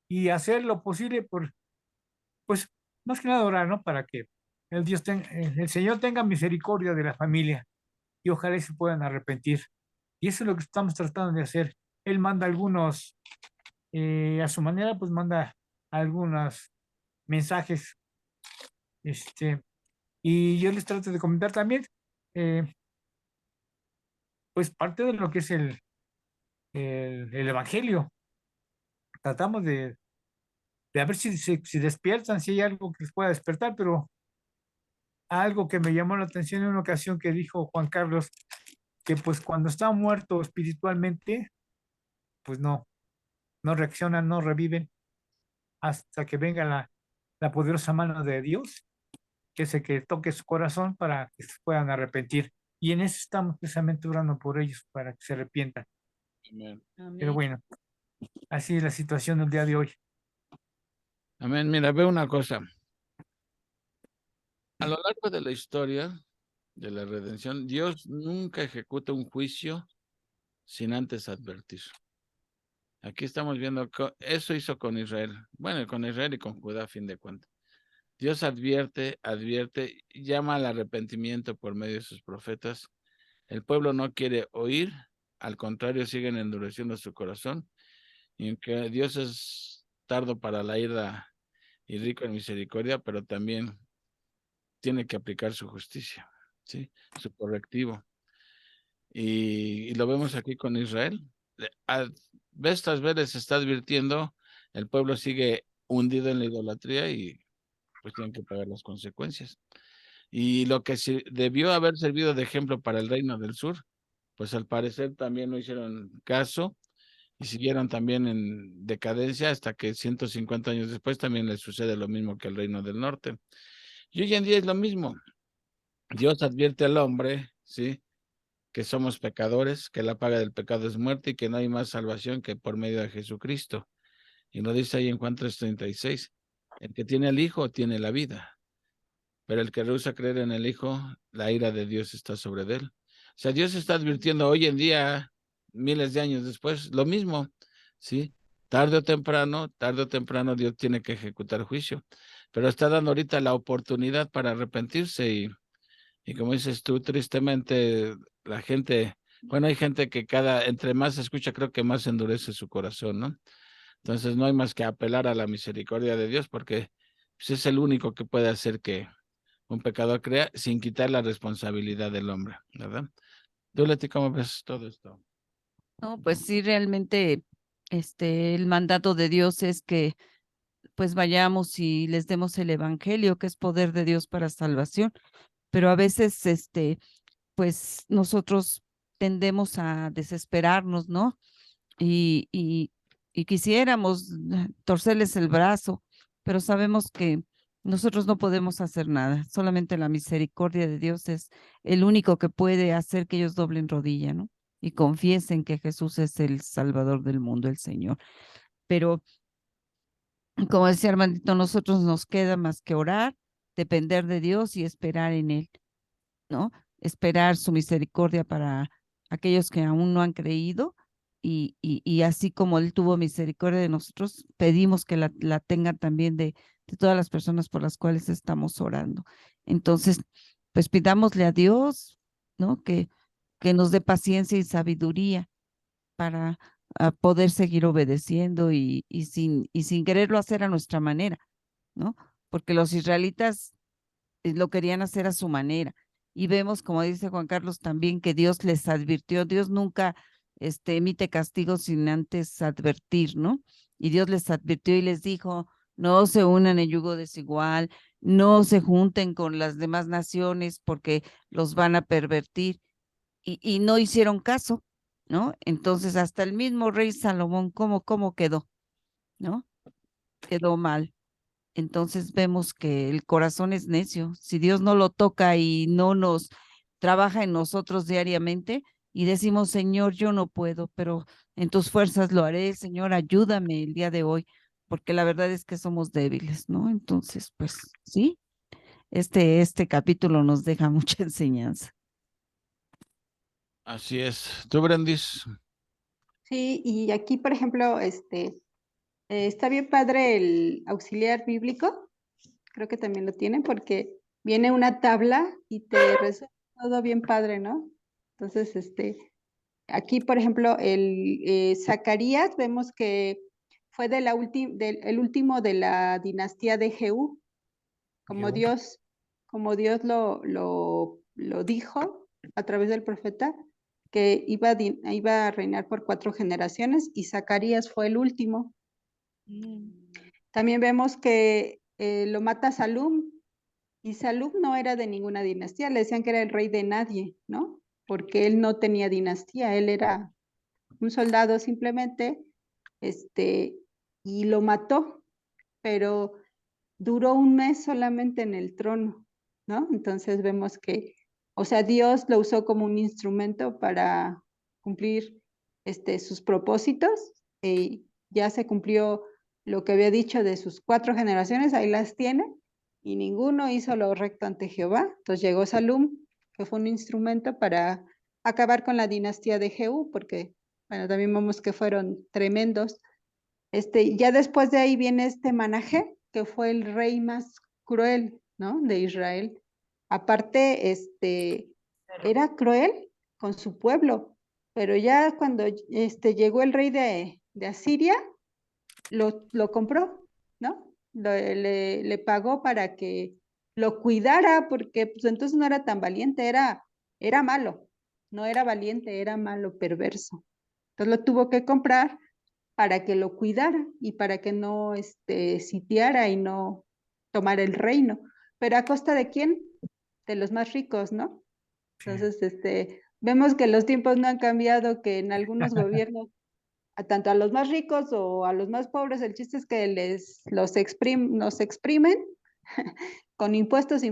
S3: y hacer lo posible por, pues, más que nada orar, ¿no? Para que el Señor tenga misericordia de la familia y ojalá se puedan arrepentir. Y eso es lo que estamos tratando de hacer. Él manda algunos, a su manera, pues manda algunos mensajes, y yo les trato de comentar también, eh, pues parte de lo que es el Evangelio. Tratamos de a ver si despiertan, si hay algo que les pueda despertar, pero algo que me llamó la atención en una ocasión que dijo Juan Carlos, que pues cuando está muerto espiritualmente, pues no reaccionan, no reviven hasta que venga la poderosa mano de Dios, que es el que toque su corazón para que se puedan arrepentir. Y en eso estamos precisamente orando por ellos, para que se arrepientan.
S2: Amén.
S3: Pero bueno, así es la situación del día de hoy.
S2: Amén. Mira, ve una cosa. A lo largo de la historia de la redención, Dios nunca ejecuta un juicio sin antes advertir. Aquí estamos viendo que eso hizo con Israel. Bueno, con Israel y con Judá, a fin de cuentas. Dios advierte, llama al arrepentimiento por medio de sus profetas. El pueblo no quiere oír, al contrario, siguen endureciendo su corazón. Y aunque Dios es tardo para la ira y rico en misericordia, pero también tiene que aplicar su justicia, ¿sí? Su correctivo. Y lo vemos aquí con Israel. Vez tras vez les está advirtiendo, el pueblo sigue hundido en la idolatría y pues tienen que pagar las consecuencias. Y lo que debió haber servido de ejemplo para el reino del sur, pues al parecer también no hicieron caso y siguieron también en decadencia hasta que 150 años después también les sucede lo mismo que al reino del norte. Y hoy en día es lo mismo. Dios advierte al hombre, ¿sí? Que somos pecadores, que la paga del pecado es muerte y que no hay más salvación que por medio de Jesucristo. Y lo dice ahí en Juan 3:36. El que tiene al Hijo tiene la vida, pero el que rehúsa creer en el Hijo, la ira de Dios está sobre él. O sea, Dios está advirtiendo hoy en día, miles de años después, lo mismo, ¿sí? Tarde o temprano Dios tiene que ejecutar juicio, pero está dando ahorita la oportunidad para arrepentirse y como dices tú, tristemente, la gente, bueno, hay gente que entre más se escucha, creo que más endurece su corazón, ¿no? Entonces no hay más que apelar a la misericordia de Dios porque pues, es el único que puede hacer que un pecador crea sin quitar la responsabilidad del hombre, ¿verdad? Tú, Leti, ¿cómo ves todo esto?
S1: No, pues sí, realmente, el mandato de Dios es que pues vayamos y les demos el evangelio, que es poder de Dios para salvación, pero a veces, pues nosotros tendemos a desesperarnos, ¿no? Y quisiéramos torcerles el brazo, pero sabemos que nosotros no podemos hacer nada, solamente la misericordia de Dios es el único que puede hacer que ellos doblen rodilla, ¿no? Y confiesen que Jesús es el Salvador del mundo, el Señor. Pero, como decía Armandito, nosotros nos queda más que orar, depender de Dios y esperar en Él, ¿no? Esperar su misericordia para aquellos que aún no han creído y así como Él tuvo misericordia de nosotros, pedimos que la tenga también de todas las personas por las cuales estamos orando. Entonces, pues pidámosle a Dios, ¿no? Que nos dé paciencia y sabiduría para poder seguir obedeciendo y sin quererlo hacer a nuestra manera, ¿no? Porque los israelitas lo querían hacer a su manera. Y vemos, como dice Juan Carlos también, que Dios les advirtió, Dios nunca emite castigo sin antes advertir, ¿no? Y Dios les advirtió y les dijo, no se unan en yugo desigual, no se junten con las demás naciones porque los van a pervertir, y no hicieron caso, ¿no? Entonces hasta el mismo rey Salomón, ¿cómo quedó? ¿No? Quedó mal. Entonces vemos que el corazón es necio. Si Dios no lo toca y no nos trabaja en nosotros diariamente y decimos, Señor, yo no puedo, pero en tus fuerzas lo haré, Señor, ayúdame el día de hoy, porque la verdad es que somos débiles, ¿no? Entonces, pues sí, este capítulo nos deja mucha enseñanza.
S2: Así es. ¿Tú, Brendis?
S4: Sí, y aquí, por ejemplo, está bien padre el auxiliar bíblico, creo que también lo tienen porque viene una tabla y te resuelve todo bien padre, ¿no? Entonces, aquí, por ejemplo, el Zacarías, vemos que fue el último de la dinastía de Jehú, como
S3: Jehú.
S4: Dios, como Dios lo dijo a través del profeta, que iba a reinar por 4 generaciones, y Zacarías fue el último. También vemos que lo mata Salum, y Salum no era de ninguna dinastía, le decían que era el rey de nadie, ¿no? Porque él no tenía dinastía, él era un soldado simplemente, y lo mató, pero duró un mes solamente en el trono, ¿no? Entonces vemos que, o sea, Dios lo usó como un instrumento para cumplir sus propósitos, y ya se cumplió lo que había dicho de sus 4 generaciones, ahí las tiene, y ninguno hizo lo recto ante Jehová. Entonces llegó Salum, que fue un instrumento para acabar con la dinastía de Jehú, porque, bueno, también vemos que fueron tremendos. Ya después de ahí viene Manahé, que fue el rey más cruel, ¿no? De Israel. Aparte, era cruel con su pueblo, pero ya cuando llegó el rey de Asiria, lo compró, ¿no? Le pagó para que lo cuidara, porque pues entonces no era tan valiente, era malo, no era valiente, era malo, perverso. Entonces lo tuvo que comprar para que lo cuidara y para que no sitiara y no tomara el reino. Pero ¿a costa de quién? De los más ricos, ¿no?
S3: Sí.
S4: Entonces, vemos que los tiempos no han cambiado, que en algunos gobiernos, tanto a los más ricos o a los más pobres, el chiste es que nos exprimen con impuestos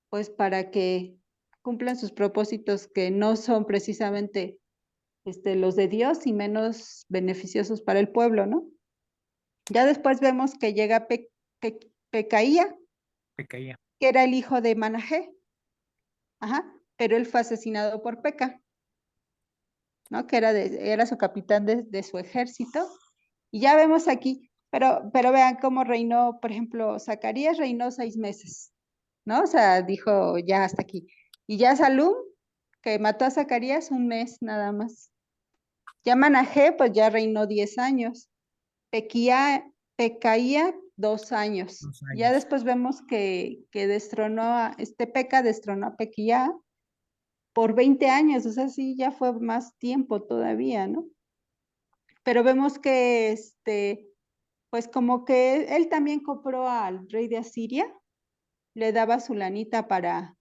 S4: pues para que cumplan sus propósitos, que no son precisamente los de Dios y menos beneficiosos para el pueblo, ¿no? Ya después vemos que llega Pecaía,
S3: Pecaía.
S4: que era el hijo de Manahé, ajá, pero él fue asesinado por Peca, ¿no? Que era su capitán de su ejército. Y ya vemos aquí, pero vean cómo reinó, por ejemplo, Zacarías reinó 6 meses, ¿no? O sea, dijo ya hasta aquí. Y ya Salum, que mató a Zacarías, 1 mes nada más. Ya Manahé, pues ya reinó 10 años. Pecaía 2 años.
S3: 2
S4: Ya
S3: años.
S4: después vemos que Peca destronó a Pequía por 20 años, o sea, sí, ya fue más tiempo todavía, ¿no? Pero vemos que, pues como que él también compró al rey de Asiria, le daba su lanita para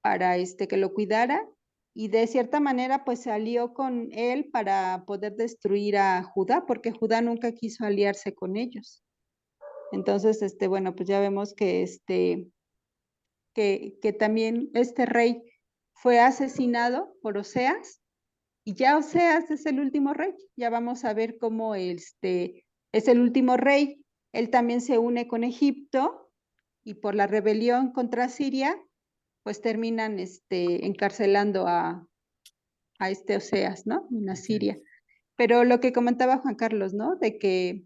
S4: que lo cuidara, y de cierta manera pues se alió con él para poder destruir a Judá, porque Judá nunca quiso aliarse con ellos. Entonces, bueno, pues ya vemos que también este rey fue asesinado por Oseas, y ya Oseas es el último rey. Ya vamos a ver cómo es el último rey. Él también se une con Egipto, y por la rebelión contra Siria, pues terminan encarcelando a Oseas, ¿no? En Asiria. Pero lo que comentaba Juan Carlos, ¿no? De que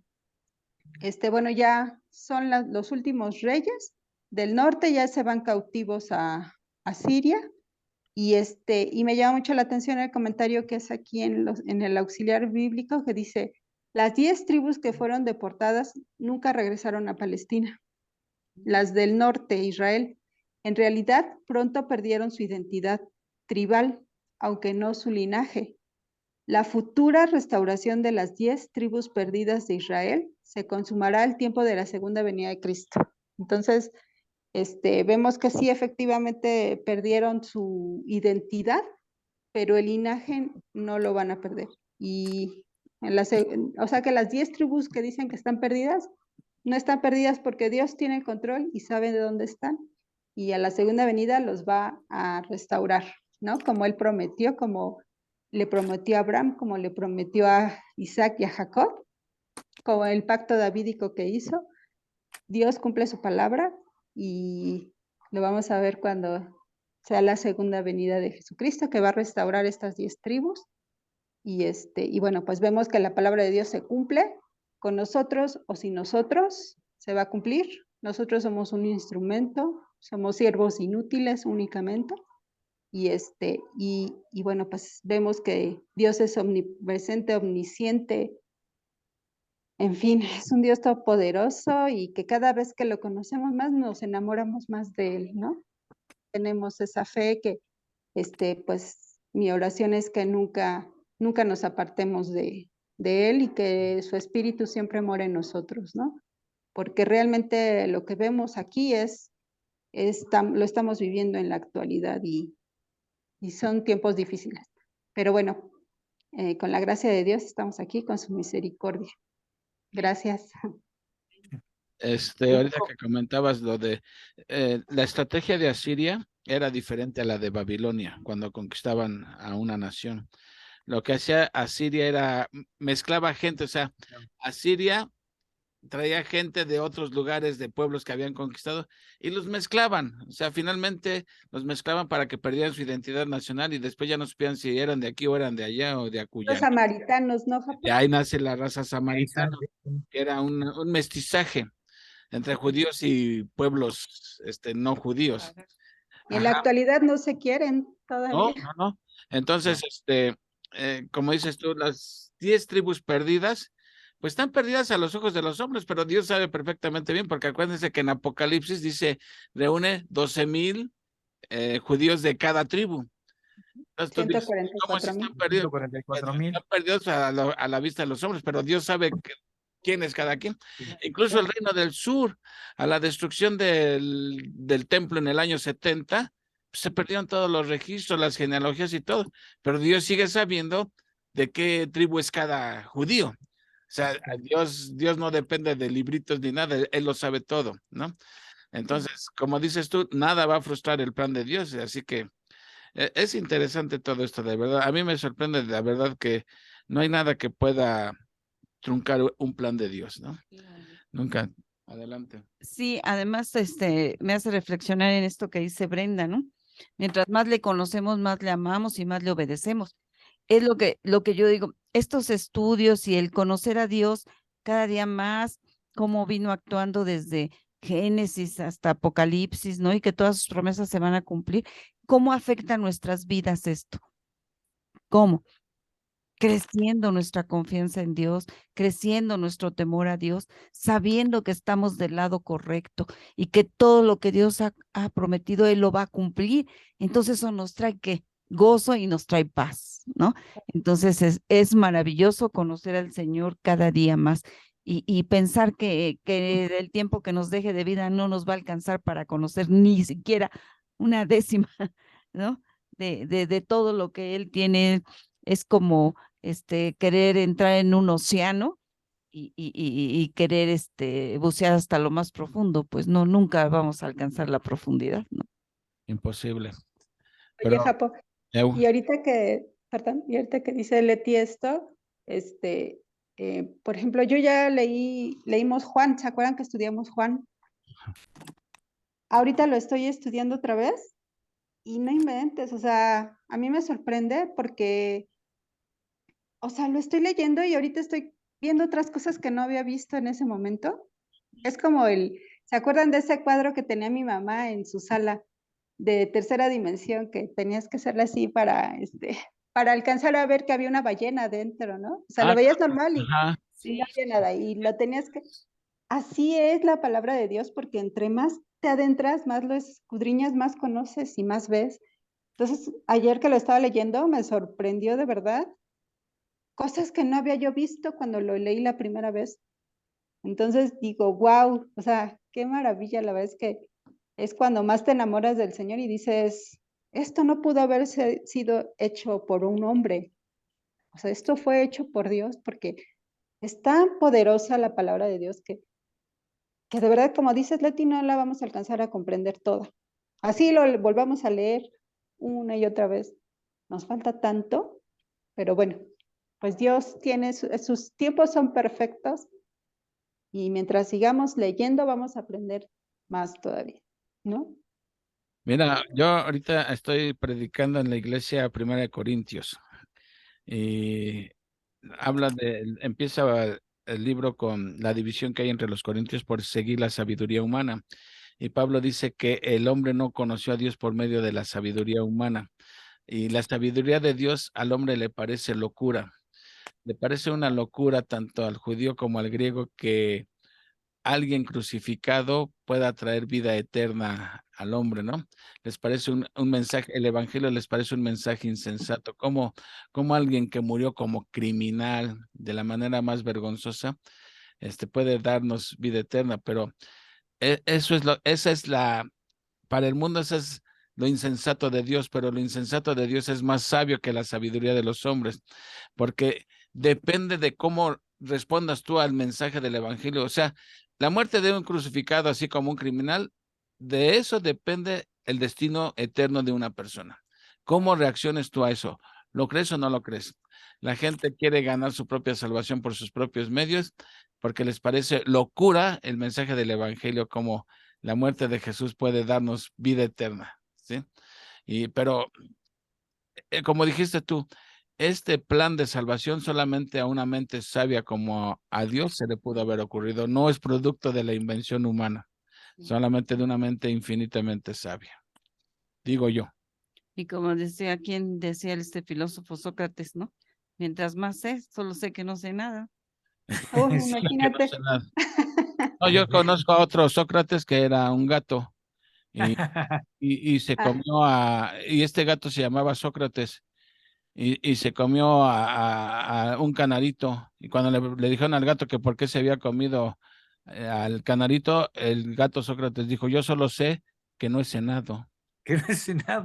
S4: bueno, ya son los últimos reyes del norte, ya se van cautivos a Siria, y me llama mucho la atención el comentario que es aquí en el auxiliar bíblico, que dice: las 10 tribus que fueron deportadas nunca regresaron a Palestina. Las del norte, Israel, en realidad pronto perdieron su identidad tribal, aunque no su linaje. La futura restauración de las 10 tribus perdidas de Israel se consumará al tiempo de la segunda venida de Cristo. Entonces, vemos que sí, efectivamente perdieron su identidad, pero el linaje no lo van a perder. Y o sea que las 10 tribus que dicen que están perdidas, no están perdidas porque Dios tiene el control y sabe de dónde están. Y a la segunda venida los va a restaurar, ¿no? Como Él prometió, como le prometió a Abraham, como le prometió a Isaac y a Jacob, como el pacto davídico que hizo. Dios cumple su palabra y lo vamos a ver cuando sea la segunda venida de Jesucristo, que va a restaurar estas 10 tribus. Y bueno, pues vemos que la palabra de Dios se cumple con nosotros o sin nosotros, se va a cumplir. Nosotros somos un instrumento, somos siervos inútiles únicamente. Y bueno, pues vemos que Dios es omnipresente, omnisciente, en fin, es un Dios todopoderoso y que cada vez que lo conocemos más nos enamoramos más de Él, ¿no? Tenemos esa fe que, pues mi oración es que nunca nos apartemos de Él y que su Espíritu siempre more en nosotros, ¿no? Porque realmente lo que vemos aquí lo estamos viviendo en la actualidad y son tiempos difíciles. Pero bueno, con la gracia de Dios estamos aquí, con su misericordia. Gracias.
S2: Ahorita que comentabas lo de la estrategia de Asiria era diferente a la de Babilonia cuando conquistaban a una nación. Lo que hacía Asiria era mezclaba gente, o sea, Asiria traía gente de otros lugares, de pueblos que habían conquistado, y los mezclaban. O sea, finalmente los mezclaban para que perdieran su identidad nacional y después ya no supieran si eran de aquí o eran de allá o de acullá.
S4: Los samaritanos, ¿no, Japón?
S2: De ahí nace la raza samaritana, que era un mestizaje entre judíos y pueblos no judíos.
S4: Y en la actualidad no se quieren todavía.
S2: No. Entonces, como dices tú, las 10 tribus perdidas, pues están perdidas a los ojos de los hombres, pero Dios sabe perfectamente bien, porque acuérdense que en Apocalipsis dice, reúne 12,000 judíos de cada tribu. Entonces, tú dices, ¿cómo se están perdidos?
S3: 144,000.
S2: Están perdidos a la vista de los hombres, pero Dios sabe quién es cada quien. Incluso el reino del sur, a la destrucción del templo en el año 70, se perdieron todos los registros, las genealogías y todo, pero Dios sigue sabiendo de qué tribu es cada judío. O sea, Dios no depende de libritos ni nada, Él lo sabe todo, ¿no? Entonces, como dices tú, nada va a frustrar el plan de Dios, así que es interesante todo esto, de verdad. A mí me sorprende, la verdad, que no hay nada que pueda truncar un plan de Dios, ¿no? Nunca. Adelante.
S1: Sí, además, me hace reflexionar en esto que dice Brenda, ¿no? Mientras más le conocemos, más le amamos y más le obedecemos. Es lo que yo digo, estos estudios y el conocer a Dios cada día más, cómo vino actuando desde Génesis hasta Apocalipsis, ¿no? Y que todas sus promesas se van a cumplir. ¿Cómo afecta nuestras vidas esto? ¿Cómo? Creciendo nuestra confianza en Dios, creciendo nuestro temor a Dios, sabiendo que estamos del lado correcto y que todo lo que Dios ha prometido, Él lo va a cumplir. Entonces eso nos trae ¿qué? Gozo y nos trae paz, ¿no? Entonces es maravilloso conocer al Señor cada día más y pensar que el tiempo que nos deje de vida no nos va a alcanzar para conocer ni siquiera una décima, ¿no? De todo lo que Él tiene. Es como querer entrar en un océano y querer bucear hasta lo más profundo, pues no, nunca vamos a alcanzar la profundidad, ¿no?
S2: Imposible.
S4: Oye,
S2: Pero,
S4: Japo, y ahorita que dice Leti esto, por ejemplo, yo ya leímos Juan, ¿se acuerdan que estudiamos Juan? Ahorita lo estoy estudiando otra vez y no inventes, o sea, a mí me sorprende porque, o sea, lo estoy leyendo y ahorita estoy viendo otras cosas que no había visto en ese momento. Es como ¿se acuerdan de ese cuadro que tenía mi mamá en su sala de tercera dimensión, que tenías que hacerle así para alcanzar a ver que había una ballena adentro, ¿no? O sea, lo veías normal y no había nada, y lo tenías que... Así es la palabra de Dios, porque entre más te adentras, más lo escudriñas, más conoces y más ves. Entonces, ayer que lo estaba leyendo, me sorprendió de verdad cosas que no había yo visto cuando lo leí la primera vez. Entonces digo, wow, o sea, qué maravilla, la verdad es que es cuando más te enamoras del Señor y dices, esto no pudo haberse sido hecho por un hombre, o sea, esto fue hecho por Dios, porque es tan poderosa la palabra de Dios que de verdad, como dices, Leti, no la vamos a alcanzar a comprender toda. Así lo volvamos a leer una y otra vez. Nos falta tanto, pero bueno, pues Dios tiene, sus tiempos son perfectos y mientras sigamos leyendo vamos a aprender más todavía, ¿no?
S2: Mira, yo ahorita estoy predicando en la iglesia Primera de Corintios y empieza el libro con la división que hay entre los corintios por seguir la sabiduría humana. Y Pablo dice que el hombre no conoció a Dios por medio de la sabiduría humana. Y la sabiduría de Dios al hombre le parece locura. Le parece una locura tanto al judío como al griego que alguien crucificado pueda traer vida eterna al hombre, ¿no? Les parece un mensaje, el evangelio les parece un mensaje insensato, como alguien que murió como criminal de la manera más vergonzosa, puede darnos vida eterna, pero para el mundo eso es lo insensato de Dios, pero lo insensato de Dios es más sabio que la sabiduría de los hombres, porque depende de cómo respondas tú al mensaje del evangelio. O sea, la muerte de un crucificado, así como un criminal, de eso depende el destino eterno de una persona. ¿Cómo reacciones tú a eso? ¿Lo crees o no lo crees? La gente quiere ganar su propia salvación por sus propios medios, porque les parece locura el mensaje del evangelio, como la muerte de Jesús puede darnos vida eterna, ¿sí? Pero, como dijiste tú, este plan de salvación solamente a una mente sabia como a Dios se le pudo haber ocurrido. No es producto de la invención humana, solamente de una mente infinitamente sabia, digo yo.
S1: Y como decía, ¿quién decía este filósofo Sócrates, no? Mientras más sé, solo sé que no sé nada.
S4: Oh,
S2: Que no
S4: imagínate.
S2: sé nada. No, yo conozco a otro Sócrates que era un gato y se
S4: Ah,
S2: comió y este gato se llamaba Sócrates. Y se comió a un canarito. Y cuando le dijeron al gato que por qué se había comido al canarito, el gato Sócrates dijo, yo solo sé que no he cenado.
S3: Que no es Senado.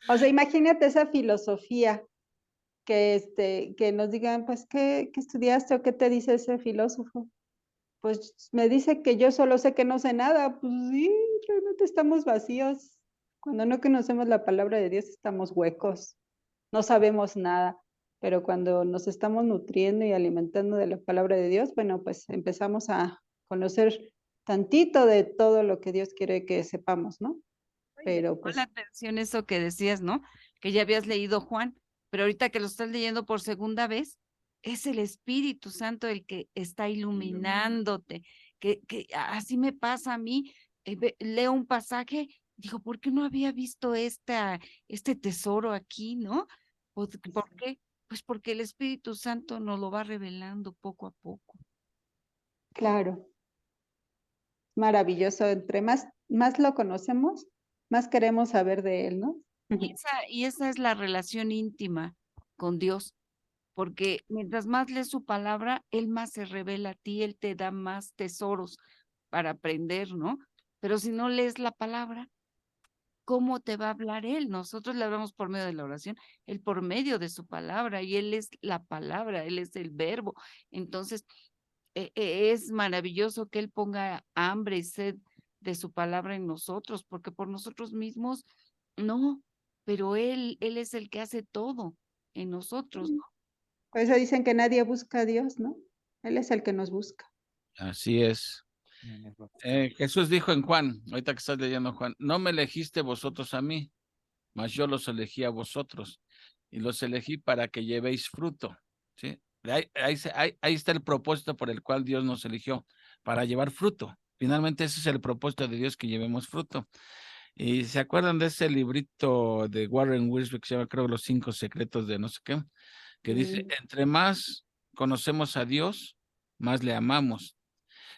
S4: o sea, imagínate esa filosofía que nos digan, pues, ¿qué estudiaste o qué te dice ese filósofo? Pues me dice que yo solo sé que no sé nada. Pues sí, realmente estamos vacíos. Cuando no conocemos la palabra de Dios, estamos huecos. No sabemos nada. Pero cuando nos estamos nutriendo y alimentando de la palabra de Dios, bueno, pues empezamos a conocer tantito de todo lo que Dios quiere que sepamos, ¿no?
S1: Oye, me
S4: Pero
S1: llamó la
S4: pues,
S1: atención eso que decías, ¿no? Que ya habías leído Juan, pero ahorita que lo estás leyendo por segunda vez, es el Espíritu Santo el que está iluminándote, que así me pasa a mí, leo un pasaje, digo, ¿por qué no había visto este tesoro aquí, no? ¿Por qué? Pues porque el Espíritu Santo nos lo va revelando poco a poco.
S4: claro, maravilloso. Entre más lo conocemos, más queremos saber de él, ¿no?
S1: Y esa es la relación íntima con Dios, porque mientras más lees su palabra, Él más se revela a ti, Él te da más tesoros para aprender, ¿no? Pero si no lees la palabra, ¿cómo te va a hablar Él? Nosotros le hablamos por medio de la oración, Él por medio de su palabra, y Él es la palabra, Él es el verbo. Entonces, es maravilloso que Él ponga hambre y sed de su palabra en nosotros, porque por nosotros mismos, no, pero Él es el que hace todo en nosotros, ¿no?
S4: Por eso dicen que nadie busca a Dios, ¿no? Él es el que nos busca.
S2: Así es. Jesús dijo en Juan, ahorita que estás leyendo Juan, no me elegiste vosotros a mí, mas yo los elegí a vosotros y los elegí para que llevéis fruto, ¿sí? Ahí está el propósito por el cual Dios nos eligió, para llevar fruto. Finalmente ese es el propósito de Dios, que llevemos fruto. Y se acuerdan de ese librito de Warren Wiersbe que se llama, creo, Los 5 secretos de no sé qué, que dice, entre más conocemos a Dios, más le amamos.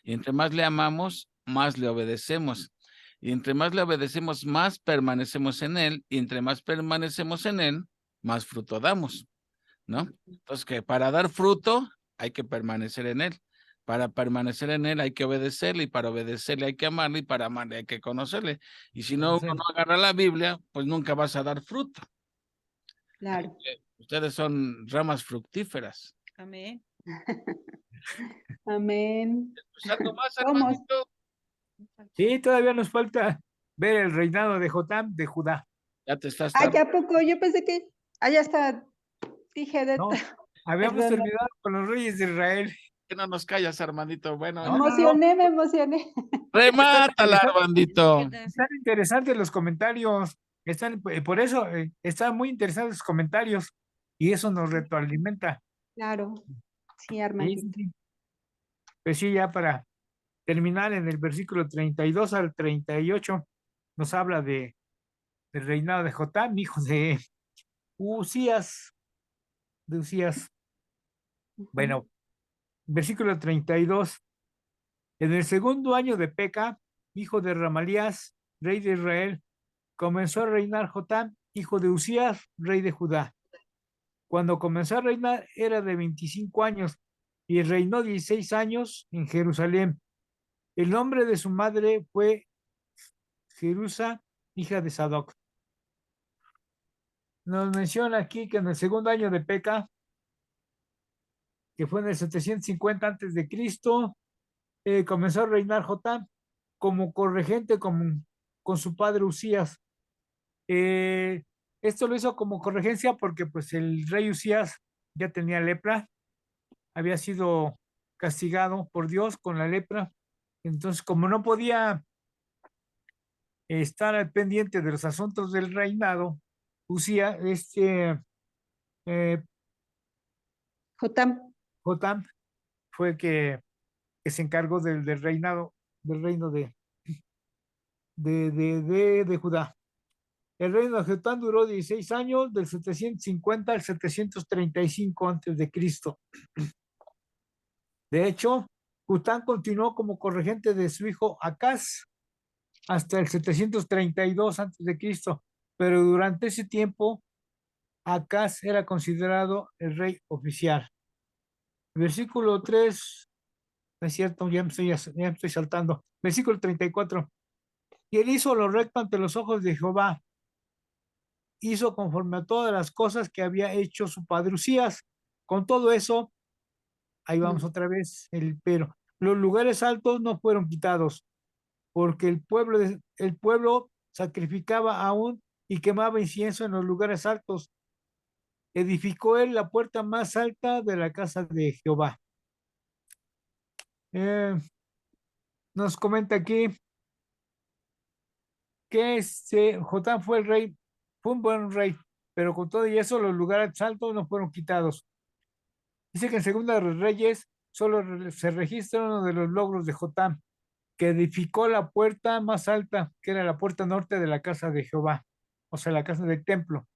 S2: Y entre más le amamos, más le obedecemos. Y entre más le obedecemos, más permanecemos en él. Y entre más permanecemos en él, más fruto damos, ¿no? Entonces, que para dar fruto hay que permanecer en él. Para permanecer en él hay que obedecerle, y para obedecerle hay que amarle, y para amarle hay que conocerle. Y si no, uno no agarra la Biblia, pues nunca vas a dar fruto.
S4: Claro.
S2: Ustedes son ramas fructíferas.
S1: Amén.
S4: Amén.
S2: Pues algo más,
S4: Somos.
S2: hermanito.
S3: Sí, todavía nos falta ver el reinado de Jotam de Judá.
S2: Ya te estás
S4: Ay, ¿a poco? Yo pensé que allá está. Dije de
S3: No, habíamos
S4: Perdón,
S3: terminado con los reyes de Israel.
S2: que no nos callas, Armandito. Bueno,
S4: me
S3: No,
S2: ya.
S3: no, no.
S4: emocioné, me emocioné.
S2: Remátala, Armandito.
S3: Están interesantes los comentarios. Por eso están muy interesantes los comentarios. Y eso nos retroalimenta.
S4: Claro. Sí,
S3: Sí,
S4: Armandito.
S3: sí. Pues sí, ya para terminar en el versículo 32 al 38, nos habla del reinado de Jotam, hijo de Usías. De Usías. Bueno, versículo 32. En el segundo año de Peca, hijo de Ramalías, rey de Israel, comenzó a reinar Jotam, hijo de Usías, rey de Judá. Cuando comenzó a reinar era de 25 años y reinó 16 años en Jerusalén. El nombre de su madre fue Jerusa, hija de Sadoc. Nos menciona aquí que en el segundo año de Peca, que fue en el 750 antes de Cristo, comenzó a reinar Jotam como corregente con su padre Usías. Eh, Esto lo hizo como corregencia porque pues el rey Usías ya tenía lepra, había sido castigado por Dios con la lepra. Entonces, como no podía estar al pendiente de los asuntos del reinado, Usías, eh,
S4: Jotam.
S3: Jotam, fue que se encargó del reinado, del reino de Judá. El reino de Jotam duró 16 años, del 750 al 735 antes de Cristo. De hecho, Jotam continuó como corregente de su hijo Acaz hasta el 732 antes de Cristo, pero durante ese tiempo Acaz era considerado el rey oficial. Versículo 3, no es cierto, ya me estoy saltando. Versículo 34. Y él hizo lo recto ante los ojos de Jehová, hizo conforme a todas las cosas que había hecho su padre Usías. Con todo eso, ahí vamos otra vez, pero los lugares altos no fueron quitados, porque el pueblo sacrificaba aún y quemaba incienso en los lugares altos. Edificó él la puerta más alta de la casa de Jehová. Eh, Nos comenta aquí que Jotam fue el rey, fue un buen rey, pero con todo y eso los lugares altos no fueron quitados. Dice que en Segunda de los Reyes solo se registra uno de los logros de Jotam, que edificó la puerta más alta, que era la puerta norte de la casa de Jehová, o sea, la casa del templo,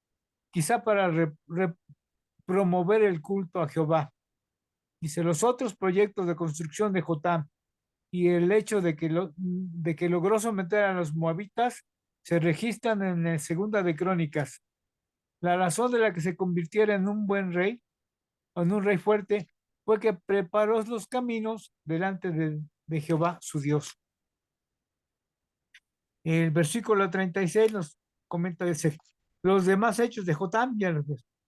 S3: quizá para promover el culto a Jehová. Dice, los otros proyectos de construcción de Jotam y el hecho de que logró someter a los moabitas se registran en el Segunda de Crónicas. La razón de la que se convirtiera en un buen rey, o en un rey fuerte, fue que preparó los caminos delante de Jehová, su Dios. El versículo 36 nos comenta ese. Los demás hechos de Jotam,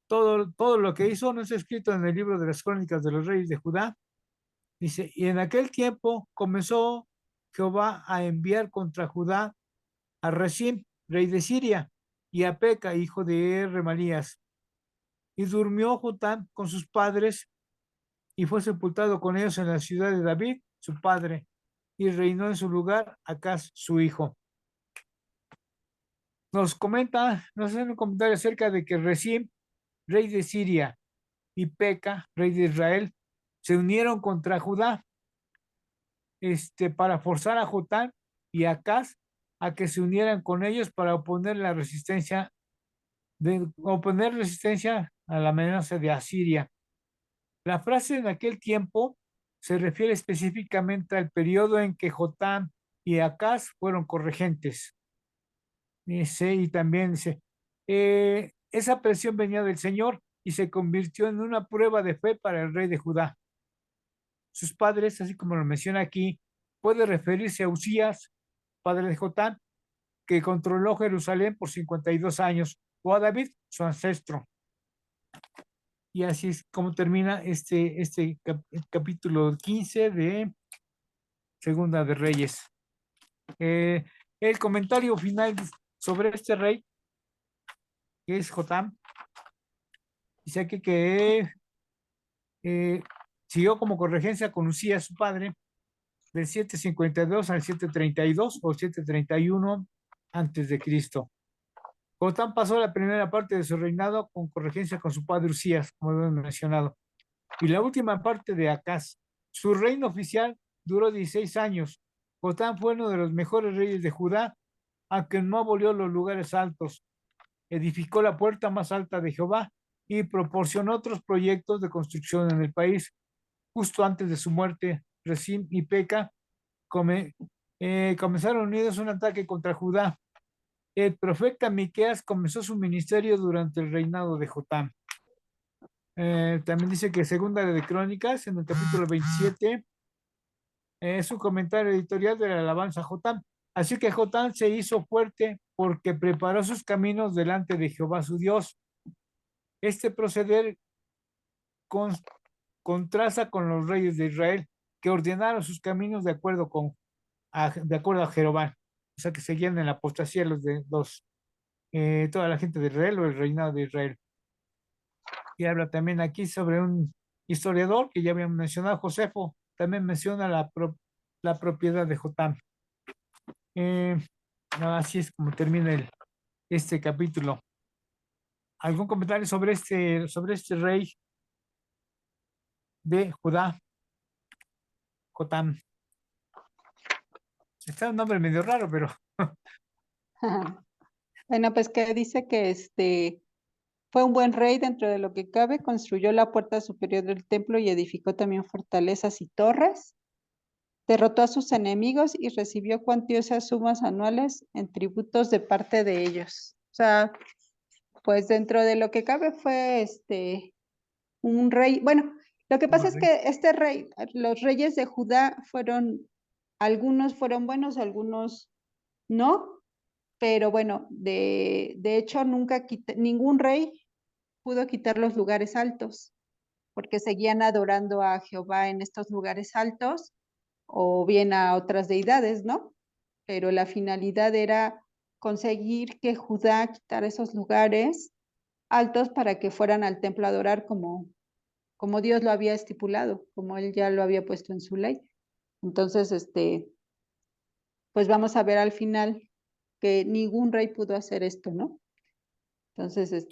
S3: todo lo que hizo no está escrito en el libro de las crónicas de los reyes de Judá. Dice, y en aquel tiempo comenzó Jehová a enviar contra Judá a Rezín, rey de Siria, y a Peca, hijo de Remalías. Y durmió Jotam con sus padres y fue sepultado con ellos en la ciudad de David, su padre, y reinó en su lugar Acaz, su hijo. Nos hace un comentario acerca de que Rezín, rey de Siria, y Peca, rey de Israel, se unieron contra Judá, para forzar a Jotam y a Acaz a que se unieran con ellos para oponer resistencia a la amenaza de Asiria. La frase en aquel tiempo se refiere específicamente al periodo en que Jotam y Acaz fueron corregentes. Y también dice, esa presión venía del Señor y se convirtió en una prueba de fe para el rey de Judá. sus padres, así como lo menciona aquí, puede referirse a Usías, padre de Jotam, que controló Jerusalén por 52 años, o a David, su ancestro. Y así es como termina este capítulo 15 de Segunda de Reyes. El comentario final sobre este rey, que es Jotam, dice aquí que siguió como corregencia con Usías, su padre, del 752 al 732 o 731 antes de Cristo. Jotam pasó la primera parte de su reinado con corregencia con su padre Usías, como hemos mencionado, y la última parte de Acaz. Su reino oficial duró 16 años. Jotam fue uno de los mejores reyes de Judá, aunque no abolió los lugares altos. Edificó la puerta más alta de Jehová y proporcionó otros proyectos de construcción en el país. Justo antes de su muerte, Rezín y Peca comenzaron unidos un ataque contra Judá. El profeta Miqueas comenzó su ministerio durante el reinado de Jotam. También dice que Segunda de Crónicas, en el capítulo 27, es un comentario editorial de la alabanza a Jotam. Así que Jotam se hizo fuerte porque preparó sus caminos delante de Jehová su Dios. Este proceder contrasta con los reyes de Israel, que ordenaron sus caminos de acuerdo a Jehová. O sea, que seguían en la apostasía toda la gente de Israel o el reinado de Israel. Y habla también aquí sobre un historiador que ya habíamos mencionado, Josefo, también menciona la propiedad de Jotam. Así es como termina este capítulo. ¿Algún comentario sobre este rey de Judá, Jotam? Está un nombre medio raro, pero
S4: Bueno, pues que dice que fue un buen rey dentro de lo que cabe, construyó la puerta superior del templo y edificó también fortalezas y torres, derrotó a sus enemigos y recibió cuantiosas sumas anuales en tributos de parte de ellos. O sea, pues dentro de lo que cabe fue un rey. Bueno, lo que pasa es que este rey, los reyes de Judá algunos fueron buenos, algunos no, pero bueno, de hecho ningún rey pudo quitar los lugares altos, porque seguían adorando a Jehová en estos lugares altos o bien a otras deidades, ¿no? Pero la finalidad era conseguir que Judá quitara esos lugares altos para que fueran al templo a adorar como Dios lo había estipulado, como él ya lo había puesto en su ley. Entonces, pues vamos a ver al final que ningún rey pudo hacer esto, ¿no? Entonces,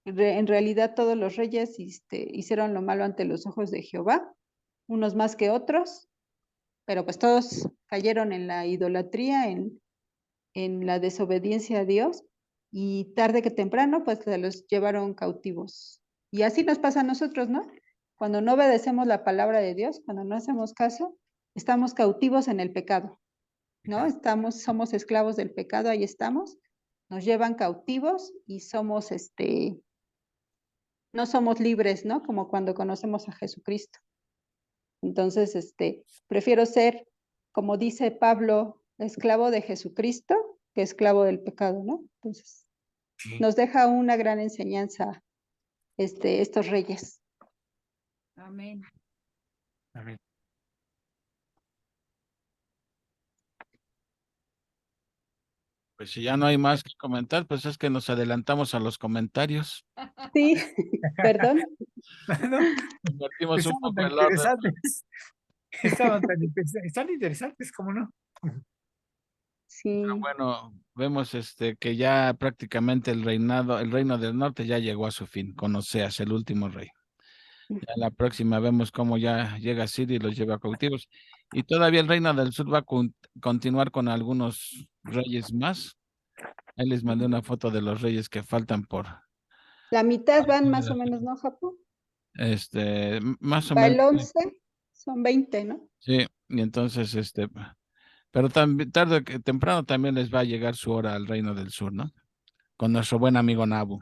S4: en realidad todos los reyes hicieron lo malo ante los ojos de Jehová, unos más que otros, pero pues todos cayeron en la idolatría, en la desobediencia a Dios, y tarde que temprano pues se los llevaron cautivos. Y así nos pasa a nosotros, ¿no? Cuando no obedecemos la palabra de Dios, cuando no hacemos caso, estamos cautivos en el pecado, ¿no? Somos esclavos del pecado, ahí estamos, nos llevan cautivos y no somos libres, ¿no? Como cuando conocemos a Jesucristo. Entonces, prefiero ser, como dice Pablo, esclavo de Jesucristo que esclavo del pecado, ¿no? Entonces,
S3: sí.
S4: nos deja una gran enseñanza estos reyes.
S1: Amén.
S3: Amén.
S2: Pues si ya no hay más que comentar, pues es que nos adelantamos a los comentarios.
S4: Sí, perdón.
S3: Bueno,
S2: Invertimos un
S3: estaban
S2: poco
S3: tan
S2: el orden.
S3: interesantes. Están interesantes, ¿cómo no?
S4: Sí,
S2: Pero bueno, vemos que ya prácticamente el reino del norte ya llegó a su fin, con Oseas, el último rey. Ya la próxima vemos cómo ya llega Siria y los lleva cautivos. Y todavía el reino del sur va a continuar con algunos reyes más. Ahí les mandé una foto de los reyes que faltan por
S4: la mitad van más o menos, ¿no, Japo?
S2: más o
S4: Va
S2: menos.
S4: el 11, son 20, ¿no?
S2: Sí, y entonces pero también tarde que temprano también les va a llegar su hora al reino del sur, ¿no? Con nuestro buen amigo Nabu.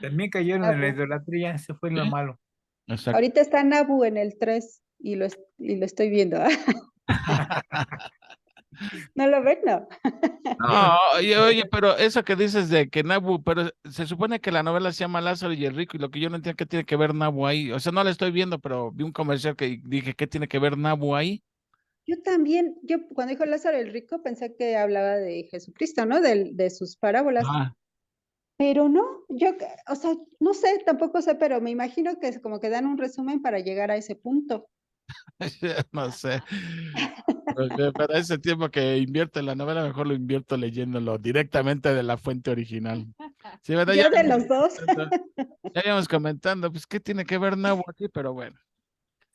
S3: También cayeron en la
S4: Nabu.
S3: idolatría, ese fue lo
S2: Sí,
S3: malo.
S2: exacto.
S4: Ahorita está Nabu en el 3. y lo estoy viendo. ¿No lo ven? No.
S2: No, oye, pero eso que dices de que Nabu, pero se supone que la novela se llama Lázaro y el Rico, y lo que yo no entiendo, ¿qué tiene que ver Nabu ahí? O sea, no la estoy viendo, pero vi un comercial que dije, ¿qué tiene que ver Nabu ahí?
S4: Yo también, cuando dijo Lázaro el rico pensé que hablaba de Jesucristo, ¿no? De sus parábolas,
S2: Ah,
S4: pero no, o sea, no sé, tampoco sé, pero me imagino que es como que dan un resumen para llegar a ese punto.
S2: no sé. Porque para ese tiempo que invierto en la novela, mejor lo invierto leyéndolo directamente de la fuente original. Sí, ¿verdad?
S4: Yo de los dos.
S2: Ya íbamos comentando, pues, ¿qué tiene que ver Nabu aquí? Pero bueno,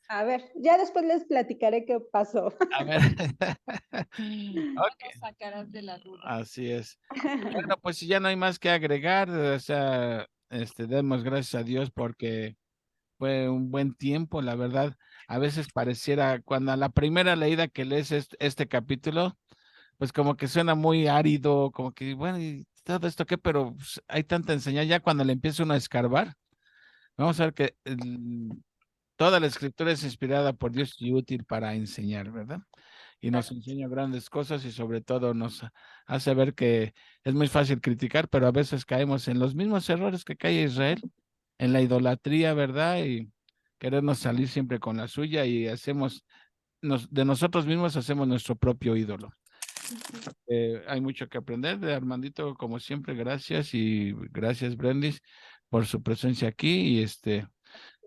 S4: A ver, ya después les platicaré qué pasó.
S2: a ver. Ok,
S1: Nos sacarás de la duda.
S2: así es. Bueno, pues si ya no hay más que agregar, o sea, demos gracias a Dios porque fue un buen tiempo, la verdad. A veces pareciera, cuando a la primera leída que lees este capítulo, pues como que suena muy árido, como que, bueno, ¿y todo esto qué? Pero pues, hay tanta enseñanza, ya cuando le empieza uno a escarbar, vamos a ver que toda la escritura es inspirada por Dios y útil para enseñar, ¿verdad? Y nos enseña grandes cosas y sobre todo nos hace ver que es muy fácil criticar, pero a veces caemos en los mismos errores que cae Israel, en la idolatría, ¿verdad? Y querernos salir siempre con la suya y de nosotros mismos hacemos nuestro propio ídolo. Hay mucho que aprender de Armandito, como siempre, gracias y gracias, Brendis, por su presencia aquí y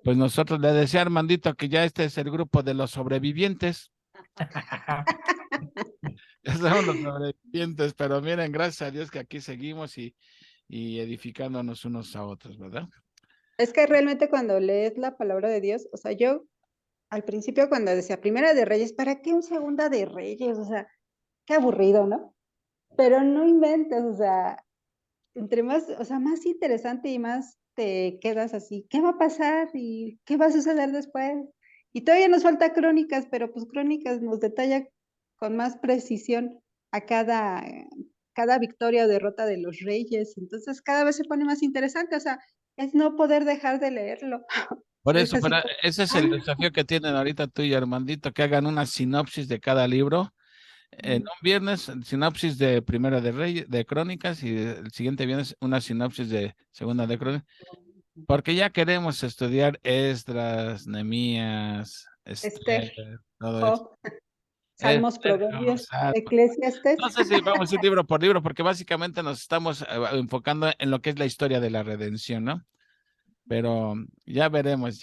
S2: pues nosotros le decía a Armandito que ya este es el grupo de los sobrevivientes. Ya somos los sobrevivientes, pero miren, gracias a Dios que aquí seguimos y edificándonos unos a otros, ¿verdad?
S4: Es que realmente cuando lees la palabra de Dios, o sea, yo al principio cuando decía Primera de Reyes, ¿para qué un Segunda de Reyes? O sea, qué aburrido, ¿no? Pero no inventes, o sea, entre más, o sea, más interesante y más te quedas así, ¿qué va a pasar y qué va a suceder después? Y todavía nos falta Crónicas, pero pues Crónicas nos detalla con más precisión a cada victoria o derrota de los reyes, entonces cada vez se pone más interesante, o sea, es no poder dejar de leerlo.
S2: Por
S4: Es
S2: eso,
S4: así
S2: pero
S4: como,
S2: ese es el
S4: ah,
S2: desafío que tienen ahorita tú y Armandito, que hagan una sinopsis de cada libro. En un viernes, sinopsis de Primera de Reyes, de Crónicas, y el siguiente viernes una sinopsis de Segunda de Crónicas, porque ya queremos estudiar Esdras, Nehemías,
S4: Esther,
S2: todo eso.
S4: Job, Salmos, Proverbios, Eclesiastes.
S2: No sé si vamos a ir libro por libro, porque básicamente nos estamos enfocando en lo que es la historia de la redención, ¿no? Pero ya veremos,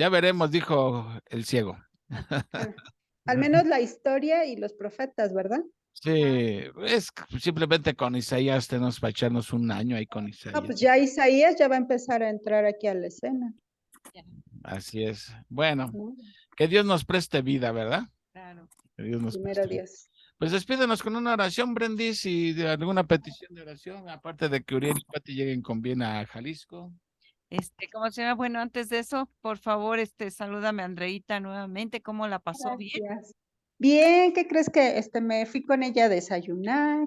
S2: dijo el ciego.
S4: Al menos la historia y los profetas, ¿verdad?
S2: Sí, simplemente con Isaías tenemos para echarnos un año ahí con
S4: No,
S2: Isaías.
S4: pues ya Isaías ya va a empezar a entrar aquí a la escena,
S2: Así es. Bueno,
S4: ¿no?
S2: que Dios nos preste vida, ¿verdad?
S1: Claro.
S2: Que Dios nos
S4: Primero
S2: preste vida.
S4: Dios.
S2: Pues despídenos con una oración, Brendis, y de alguna petición de oración, aparte de que Uriel y Pati lleguen con bien a Jalisco.
S1: ¿Cómo se llama? Bueno, antes de eso, por favor, salúdame a Andreita nuevamente, ¿cómo la pasó? Bien.
S4: Gracias. Bien, ¿qué crees que me fui con ella a desayunar?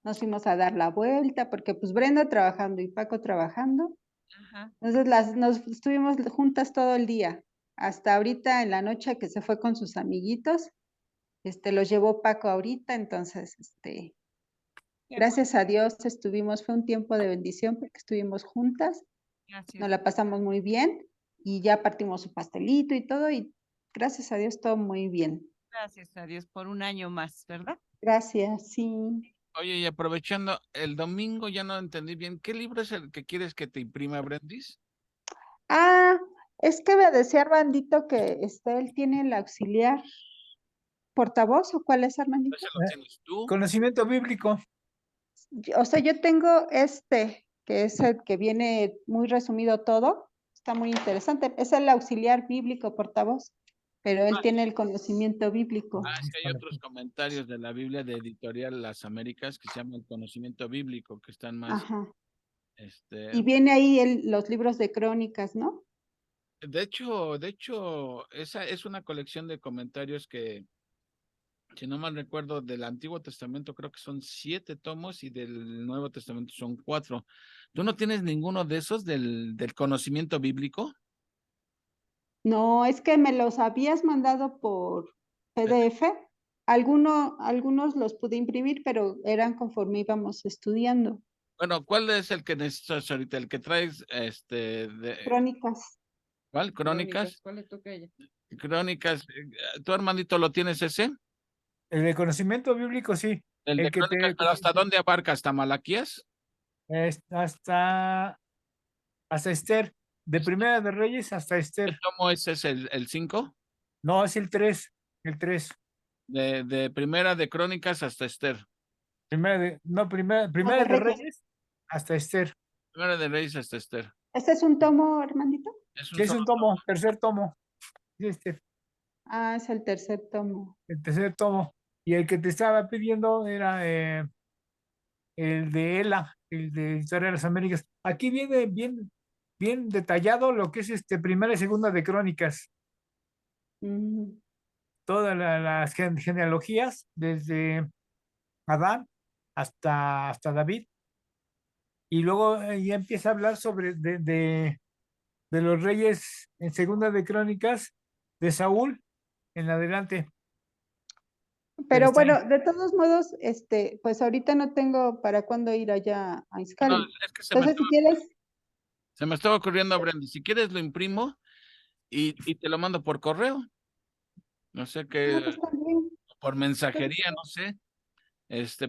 S4: Nos fuimos a dar la vuelta porque pues Brenda trabajando y Paco trabajando.
S1: Ajá.
S4: Entonces nos estuvimos juntas todo el día, hasta ahorita en la noche que se fue con sus amiguitos. Los llevó Paco ahorita, entonces,
S1: Qué bueno,
S4: gracias a Dios fue un tiempo de bendición porque estuvimos juntas,
S1: gracias.
S4: nos la pasamos muy bien y ya partimos su pastelito y todo y gracias a Dios todo muy bien.
S1: Gracias a Dios por un año más, ¿verdad?
S4: Gracias, sí.
S2: Oye, y aprovechando, el domingo ya no entendí bien, ¿qué libro es el que quieres que te imprima, Brendis?
S4: Ah, es que me decía Armandito que él tiene el auxiliar portavoz, ¿o cuál es,
S2: ¿Ese
S4: Armandito?
S2: lo tienes tú?
S3: Conocimiento bíblico.
S4: O sea, yo tengo que es el que viene muy resumido todo, está muy interesante. Es el auxiliar bíblico portavoz, pero él tiene el conocimiento bíblico.
S2: Ah, es que hay otros comentarios de la Biblia de Editorial Las Américas que se llama el conocimiento bíblico, que están más,
S4: Ajá.
S2: este,
S4: Y viene ahí los libros de crónicas, ¿no?
S2: de hecho, esa es una colección de comentarios que, si no mal recuerdo, del Antiguo Testamento creo que son 7 tomos y del Nuevo Testamento son 4. ¿Tú no tienes ninguno de esos del conocimiento bíblico?
S4: No, es que me los habías mandado por PDF. Algunos los pude imprimir, pero eran conforme íbamos estudiando.
S2: Bueno, ¿cuál es el que necesitas ahorita? ¿El que traes,
S4: Crónicas.
S2: ¿cuál? ¿Crónicas?
S1: ¿Cuál le toca a ella?
S2: Crónicas. ¿Tú, Armandito, lo tienes ese?
S3: El de conocimiento bíblico, sí.
S2: El de
S3: El que
S2: Crónicas, pero ¿hasta dónde abarca? ¿Hasta Malaquías?
S3: hasta Esther. De Primera de Reyes hasta
S2: ¿Qué
S3: Esther.
S2: tomo ese es el 5?
S3: No, es el 3. El 3.
S2: De Primera de Crónicas hasta Esther.
S3: Primera
S4: De
S3: de
S4: Reyes.
S3: Reyes hasta Esther.
S2: Primera de Reyes hasta Esther.
S4: ¿Este es un tomo, Armandito?
S2: Es
S3: Sí,
S2: un
S3: es
S2: solo
S3: un tomo, tercer tomo. Sí,
S4: Ah, es el tercer tomo.
S3: el tercer tomo. Y el que te estaba pidiendo era el de ELA, el de Historia de las Américas. Aquí viene bien detallado lo que es primera y segunda de Crónicas.
S4: Mm,
S3: Todas las genealogías, desde Adán hasta David. Y luego ya empieza a hablar sobre de los reyes en segunda de Crónicas, de Saúl en adelante. Pero
S4: Pero
S3: está
S4: bueno, de todos modos, pues ahorita no tengo para cuándo ir allá a
S2: No,
S4: Izcali.
S2: es que
S4: Entonces, si quieres,
S2: se me estaba ocurriendo, Brenda. Si quieres, lo imprimo y te lo mando por correo. No sé qué,
S4: pues también.
S2: por mensajería, no sé.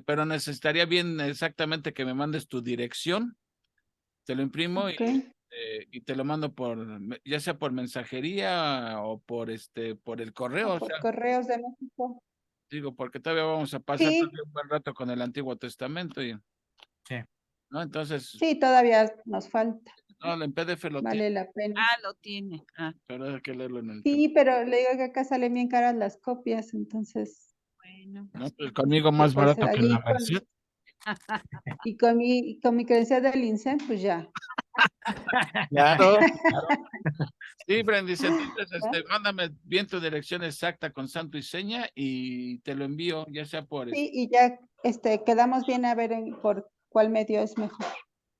S2: Pero necesitaría bien exactamente que me mandes tu dirección. Te lo imprimo
S4: Ok.
S2: y te lo mando ya sea por mensajería o por el correo.
S4: O
S2: O
S4: por
S2: sea,
S4: correos de México.
S2: digo, porque todavía vamos a pasar
S4: Sí,
S2: todavía un buen rato con el Antiguo Testamento,
S3: Sí.
S2: ¿no? Entonces,
S4: sí, todavía nos falta.
S2: no, en PDF lo tiene,
S4: Vale la pena.
S1: Ah, lo tiene. Ah,
S2: pero hay que leerlo en el
S4: Sí, pero le digo que acá salen bien caras las copias, entonces,
S1: bueno.
S2: ¿no? Pues conmigo más
S4: pues
S2: barato que en la
S4: allí
S2: Merced.
S4: y con mi credencial del INSEE, pues ya.
S2: Claro, claro. Sí, Brendis, entonces,
S4: ¿Ya?
S2: mándame bien tu dirección exacta con santo y seña y te lo envío, ya sea por,
S4: Sí, y ya quedamos bien a ver por cuál medio es mejor.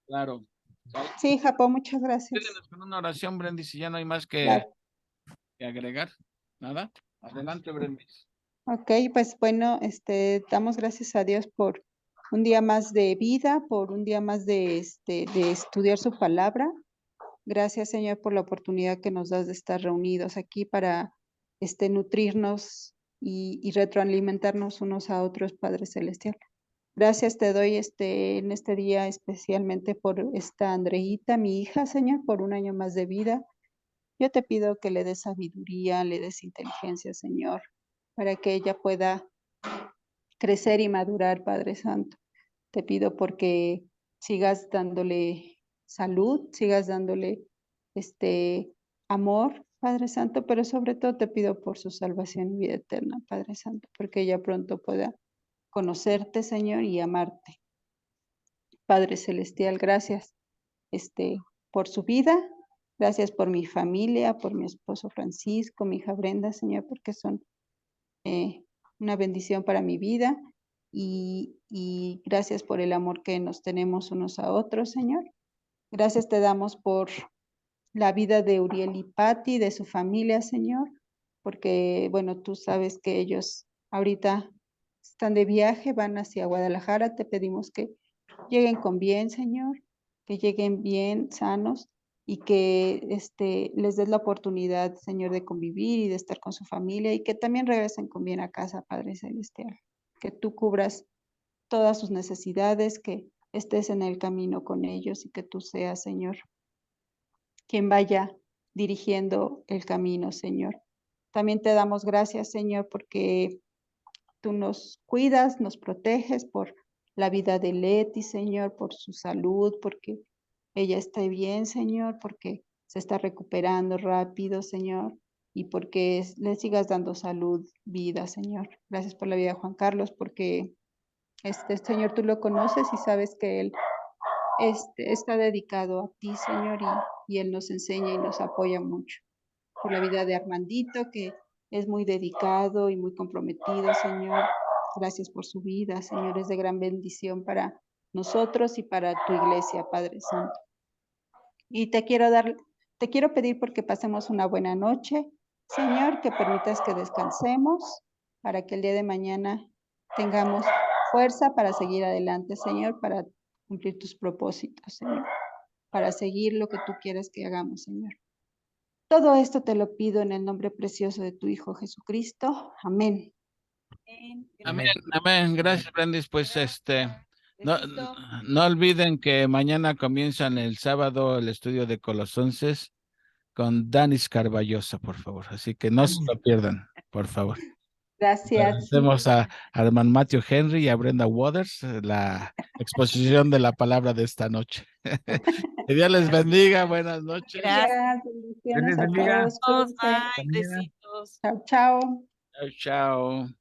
S2: claro. ¿Sale?
S4: Sí, Japón, muchas gracias.
S2: Síguenos con una oración, Brendis, y ya no hay más
S4: Claro.
S2: que agregar. ¿Nada? Adelante, Brendis.
S4: Ok, pues bueno, damos gracias a Dios por un día más de vida, por un día más de estudiar su palabra. Gracias, Señor, por la oportunidad que nos das de estar reunidos aquí para nutrirnos y retroalimentarnos unos a otros, Padre Celestial. Gracias te doy en este día especialmente por esta Andreita, mi hija, Señor, por un año más de vida. Yo te pido que le des sabiduría, le des inteligencia, Señor, para que ella pueda crecer y madurar, Padre Santo. Te pido porque sigas dándole salud, sigas dándole amor, Padre Santo, pero sobre todo te pido por su salvación y vida eterna, Padre Santo, porque ella pronto pueda conocerte, Señor, y amarte. Padre Celestial, gracias por su vida, gracias por mi familia, por mi esposo Francisco, mi hija Brenda, Señor, porque son una bendición para mi vida y gracias por el amor que nos tenemos unos a otros, Señor. Gracias te damos por la vida de Uriel y Patti, de su familia, Señor, porque, bueno, tú sabes que ellos ahorita están de viaje, van hacia Guadalajara, te pedimos que lleguen con bien, Señor, que lleguen bien, sanos, y que les des la oportunidad, Señor, de convivir y de estar con su familia, y que también regresen con bien a casa, Padre Celestial. Que tú cubras todas sus necesidades, que estés en el camino con ellos y que tú seas, Señor, quien vaya dirigiendo el camino, Señor. También te damos gracias, Señor, porque tú nos cuidas, nos proteges por la vida de Leti, Señor, por su salud, porque ella está bien, Señor, porque se está recuperando rápido, Señor, y porque le sigas dando salud, vida, Señor. Gracias por la vida de Juan Carlos, porque Señor, tú lo conoces y sabes que él está dedicado a ti, Señor, y él nos enseña y nos apoya mucho. Por la vida de Armandito, que es muy dedicado y muy comprometido, Señor. Gracias por su vida, Señor, es de gran bendición para nosotros y para tu iglesia, Padre Santo. Y te quiero dar Te quiero pedir porque pasemos una buena noche, Señor, que permitas que descansemos para que el día de mañana tengamos fuerza para seguir adelante, Señor, para cumplir tus propósitos, Señor, para seguir lo que tú quieres que hagamos, Señor. Todo esto te lo pido en el nombre precioso de tu Hijo Jesucristo. Amén.
S2: Amén, amén. Gracias, Brandis. Pues no,
S1: Besito.
S2: no olviden que mañana comienzan el sábado el estudio de Colosenses con Danis Carballosa, por favor. Así que no se lo pierdan, por favor.
S4: Gracias.
S2: Agradecemos a hermano Matthew Henry y a Brenda Waters la exposición de la palabra de esta noche. Que Dios les bendiga. Buenas noches.
S1: Gracias.
S4: Bendiciones
S3: Dios les
S4: a
S3: bendiga.
S4: todos. Cuídense.
S1: Bye. Besitos.
S4: Chao, chao.
S2: Chao, chao.